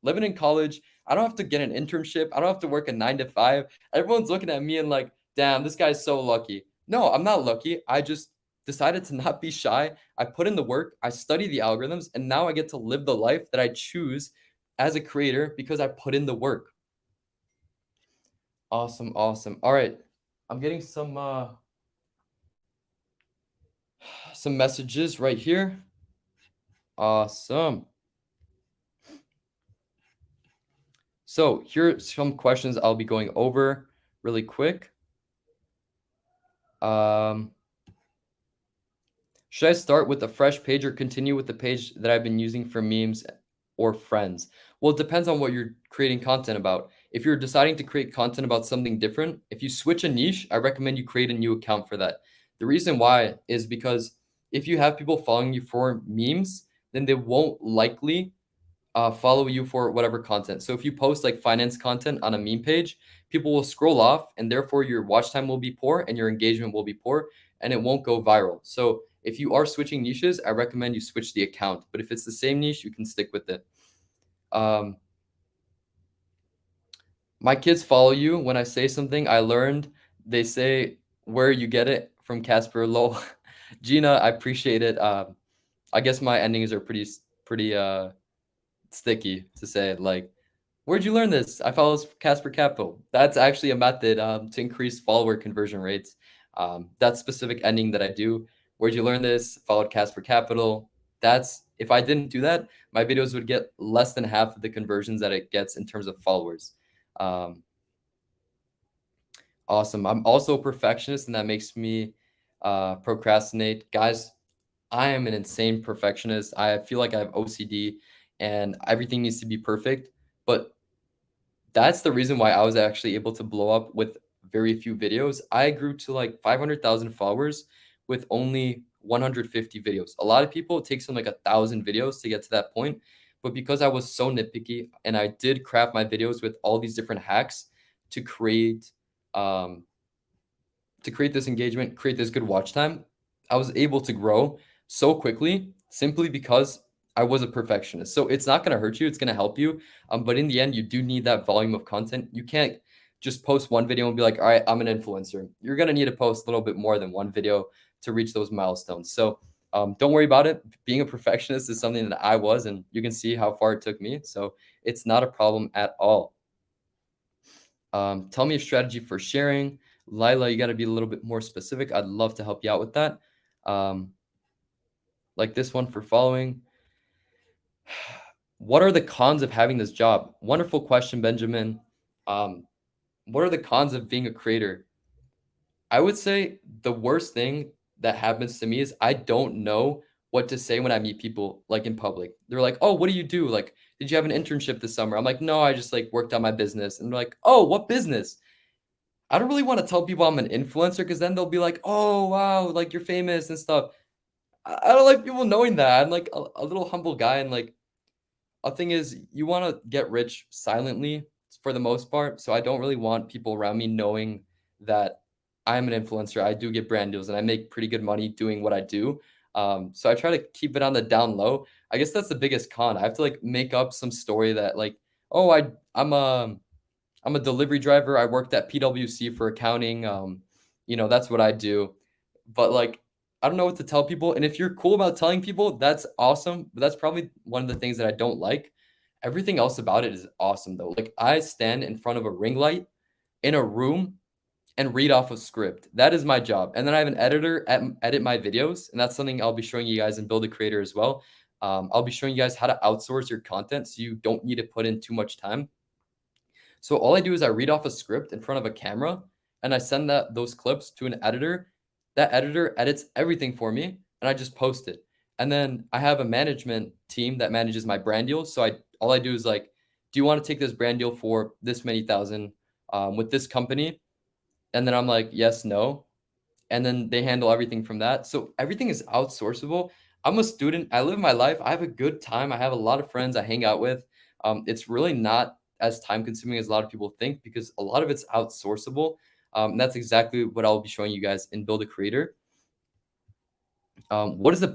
living in college, I don't have to get an internship. I don't have to work a 9 to 5. Everyone's looking at me and like, damn, this guy's so lucky. No, I'm not lucky. I just decided to not be shy. I put in the work, I study the algorithms, and now I get to live the life that I choose as a creator because I put in the work. Awesome, awesome. All right. I'm getting some messages right here. Awesome. So here are some questions I'll be going over really quick. Should I start with a fresh page or continue with the page that I've been using for memes or friends? Well, it depends on what you're creating content about. If you're deciding to create content about something different, if you switch a niche, I recommend you create a new account for that. The reason why is because if you have people following you for memes, then they won't likely follow you for whatever content. So if you post like finance content on a meme page, people will scroll off and therefore your watch time will be poor and your engagement will be poor and it won't go viral. So if you are switching niches, I recommend you switch the account. But if it's the same niche, you can stick with it. My kids follow you. When I say something I learned, they say, where you get it from Casper. Lol. Gina, I appreciate it. I guess my endings are pretty sticky to say. Like, where'd you learn this? I follow Casper Capital. That's actually a method to increase follower conversion rates. That specific ending that I do. Where'd you learn this? Followed Casper Capital. That's, if I didn't do that, my videos would get less than half of the conversions that it gets in terms of followers. Awesome. I'm also a perfectionist, and that makes me procrastinate. Guys, I am an insane perfectionist. I feel like I have OCD and everything needs to be perfect. But that's the reason why I was actually able to blow up with very few videos. I grew to like 500,000 followers with only 150 videos. A lot of people, it takes them like 1,000 videos to get to that point. But because I was so nitpicky and I did craft my videos with all these different hacks to create um, this engagement, create this good watch time, I was able to grow so quickly simply because I was a perfectionist. So it's not going to hurt you, it's going to help you. But in the end, you do need that volume of content. You can't just post one video and be like, all right, I'm an influencer. You're going to need to post a little bit more than one video to reach those milestones. So don't worry about it. Being a perfectionist is something that I was, and you can see how far it took me. So it's not a problem at all. Tell me a strategy for sharing. Lila, you got to be a little bit more specific. I'd love to help you out with that. Like this one for following. What are the cons of having this job? Wonderful question, Benjamin. What are the cons of being a creator? I would say the worst thing that happens to me is I don't know what to say when I meet people like in public. They're like, "Oh, what do you do? Like, did you have an internship this summer?" I'm like, "No, I just like worked on my business." And they're like, "Oh, what business?" I don't really want to tell people I'm an influencer because then they'll be like, "Oh, wow, like you're famous and stuff." I don't like people knowing that. I'm like a little humble guy, and like a thing is you want to get rich silently for the most part. So I don't really want people around me knowing that I'm an influencer. I do get brand deals and I make pretty good money doing what I do. So I try to keep it on the down low. I guess that's the biggest con. I have to like make up some story that like, oh, I'm a delivery driver. I worked at PwC for accounting. That's what I do. But like, I don't know what to tell people. And if you're cool about telling people, that's awesome. But that's probably one of the things that I don't like. Everything else about it is awesome though. Like I stand in front of a ring light in a room and read off a script. That is my job. And then I have an editor edit my videos, and that's something I'll be showing you guys in Build a Creator as well. I'll be showing you guys how to outsource your content so you don't need to put in too much time. So all I do is I read off a script in front of a camera and I send those clips to an editor. That editor edits everything for me and I just post it. And then I have a management team that manages my brand deals. So all I do is like, do you want to take this brand deal for this many thousand with this company? And then I'm like, yes, no, and then they handle everything from that. So everything is outsourceable. I'm a student. I live my life. I have a good time. I have a lot of friends I hang out with. It's really not as time consuming as a lot of people think because a lot of it's outsourceable. And that's exactly what I'll be showing you guys in Build a Creator. What is the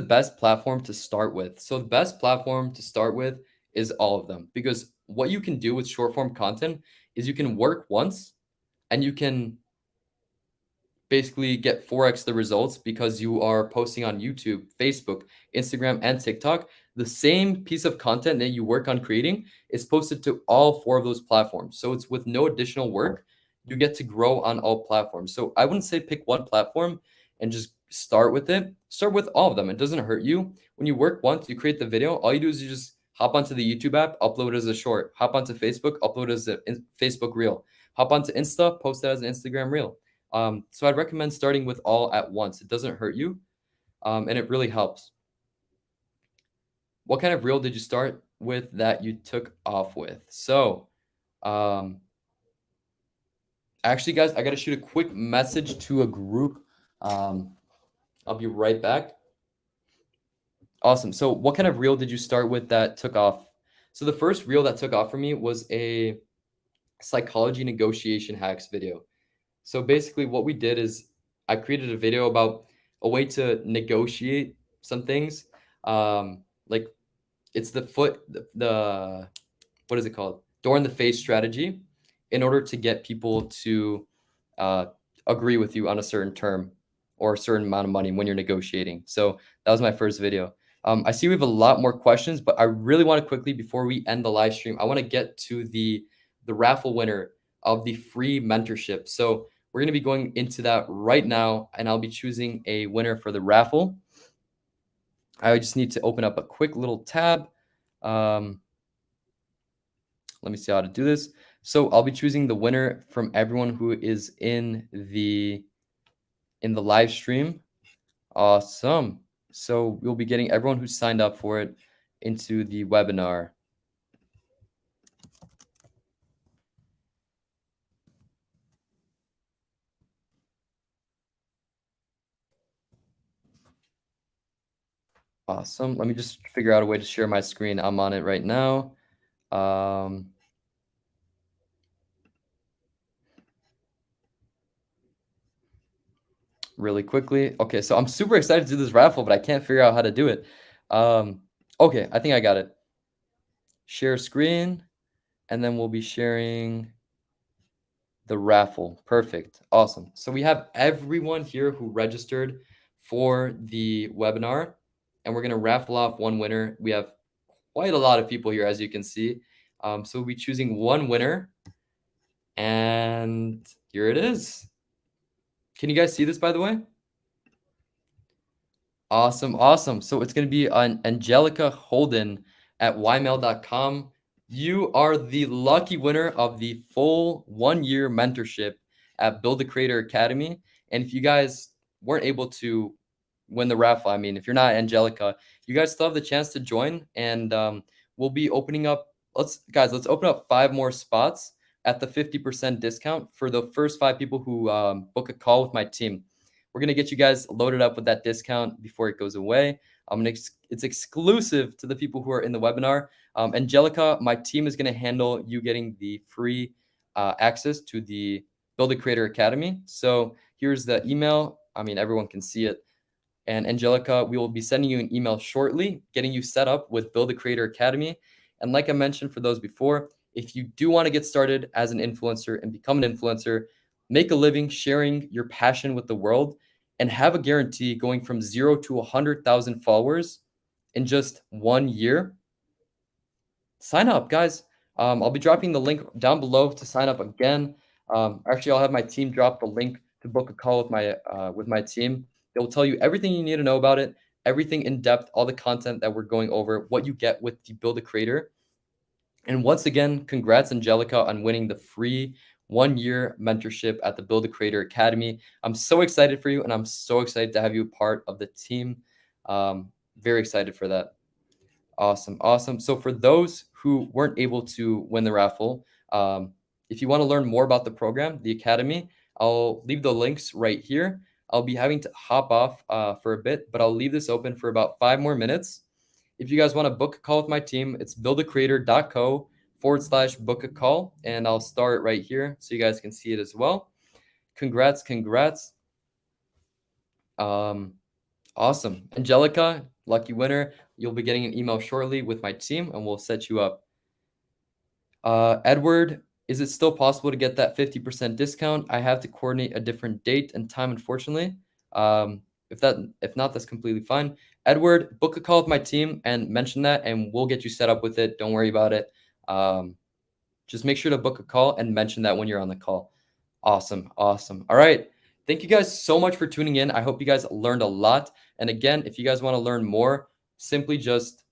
best platform to start with? So the best platform to start with is all of them because what you can do with short form content is you can work once and you can basically get 4x the results because you are posting on YouTube, Facebook, Instagram, and TikTok. The same piece of content that you work on creating is posted to all four of those platforms. So it's with no additional work. You get to grow on all platforms. So I wouldn't say pick one platform and just start with it. Start with all of them. It doesn't hurt you. When you work once, you create the video. All you do is you just hop onto the YouTube app, upload it as a short. Hop onto Facebook, upload it as a Facebook reel. Hop onto Insta, post it as an Instagram reel. So I'd recommend starting with all at once. It doesn't hurt you, and it really helps. What kind of reel did you start with that you took off with? So, actually, guys, I got to shoot a quick message to a group. I'll be right back. Awesome. So, what kind of reel did you start with that took off? So, the first reel that took off for me was a psychology negotiation hacks video. So basically what we did is I created a video about a way to negotiate some things. Like it's the what is it called? Door in the face strategy in order to get people to uh, agree with you on a certain term or a certain amount of money when you're negotiating. So that was my first video. I see we have a lot more questions, but I really want to quickly, before we end the live stream, I want to get to the raffle winner of the free mentorship. So we're going to be going into that right now, and I'll be choosing a winner for the raffle. I just need to open up a quick little tab. Let me see how to do this. So I'll be choosing the winner from everyone who is in the live stream. Awesome. So we'll be getting everyone who signed up for it into the webinar. Awesome. Let me just figure out a way to share my screen. I'm on it right now. Really quickly. Okay, so I'm super excited to do this raffle, but I can't figure out how to do it. Okay, I think I got it. Share screen, and then we'll be sharing the raffle. Perfect. Awesome. So we have everyone here who registered for the webinar, and we're going to raffle off one winner. We have quite a lot of people here, as you can see. So we'll be choosing one winner, and here it is. Can you guys see this, by the way? Awesome, awesome. So it's going to be on Angelica Holden at ymail.com. You are the lucky winner of the full 1-year mentorship at Build a Creator Academy. And if you guys weren't able to win the raffle, I mean, if you're not Angelica, you guys still have the chance to join. And we'll be opening up, let's open up 5 more spots at the 50% discount for the first 5 people who book a call with my team. We're going to get you guys loaded up with that discount before it goes away. It's exclusive to the people who are in the webinar. Angelica, my team is going to handle you getting the free access to the Build a Creator Academy. So here's the email. I mean, everyone can see it. And Angelica, we will be sending you an email shortly, getting you set up with Build a Creator Academy. And like I mentioned for those before, if you do want to get started as an influencer and become an influencer, make a living sharing your passion with the world, and have a guarantee going from 0 to 100,000 followers in just 1 year, sign up, guys. I'll be dropping the link down below to sign up again. Actually, I'll have my team drop the link to book a call with my team. They will tell you everything you need to know about it, everything in depth, all the content that we're going over, what you get with the Build a Creator. And once again, congrats, Angelica, on winning the free 1-year mentorship at the Build a Creator Academy. I'm so excited for you, and I'm so excited to have you a part of the team. Very excited for that. Awesome, awesome. So for those who weren't able to win the raffle, if you want to learn more about the program, the Academy, I'll leave the links right here. I'll be having to hop off for a bit, but I'll leave this open for about 5 more minutes. If you guys want to book a call with my team, it's buildacreator.co/book a call, and I'll start right here so you guys can see it as well. Congrats, congrats. Awesome. Angelica, lucky winner. You'll be getting an email shortly with my team, and we'll set you up. Edward, is it still possible to get that 50% discount? I have to coordinate a different date and time, unfortunately. If not, that's completely fine. Edward, book a call with my team and mention that, and we'll get you set up with it. Don't worry about it. Just make sure to book a call and mention that when you're on the call. Awesome, awesome. All right. Thank you guys so much for tuning in. I hope you guys learned a lot. And again, if you guys want to learn more, simply just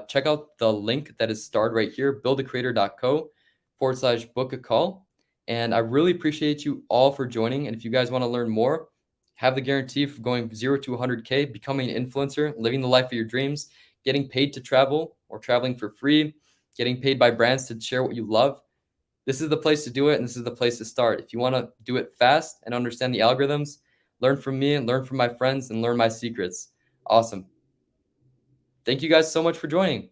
check out the link that is starred right here, buildacreator.co/book a call. And I really appreciate you all for joining. And if you guys want to learn more, have the guarantee for going 0 to 100K, becoming an influencer, living the life of your dreams, getting paid to travel or traveling for free, getting paid by brands to share what you love. This is the place to do it, and this is the place to start. If you want to do it fast and understand the algorithms, learn from me and learn from my friends and learn my secrets. Awesome. Thank you guys so much for joining.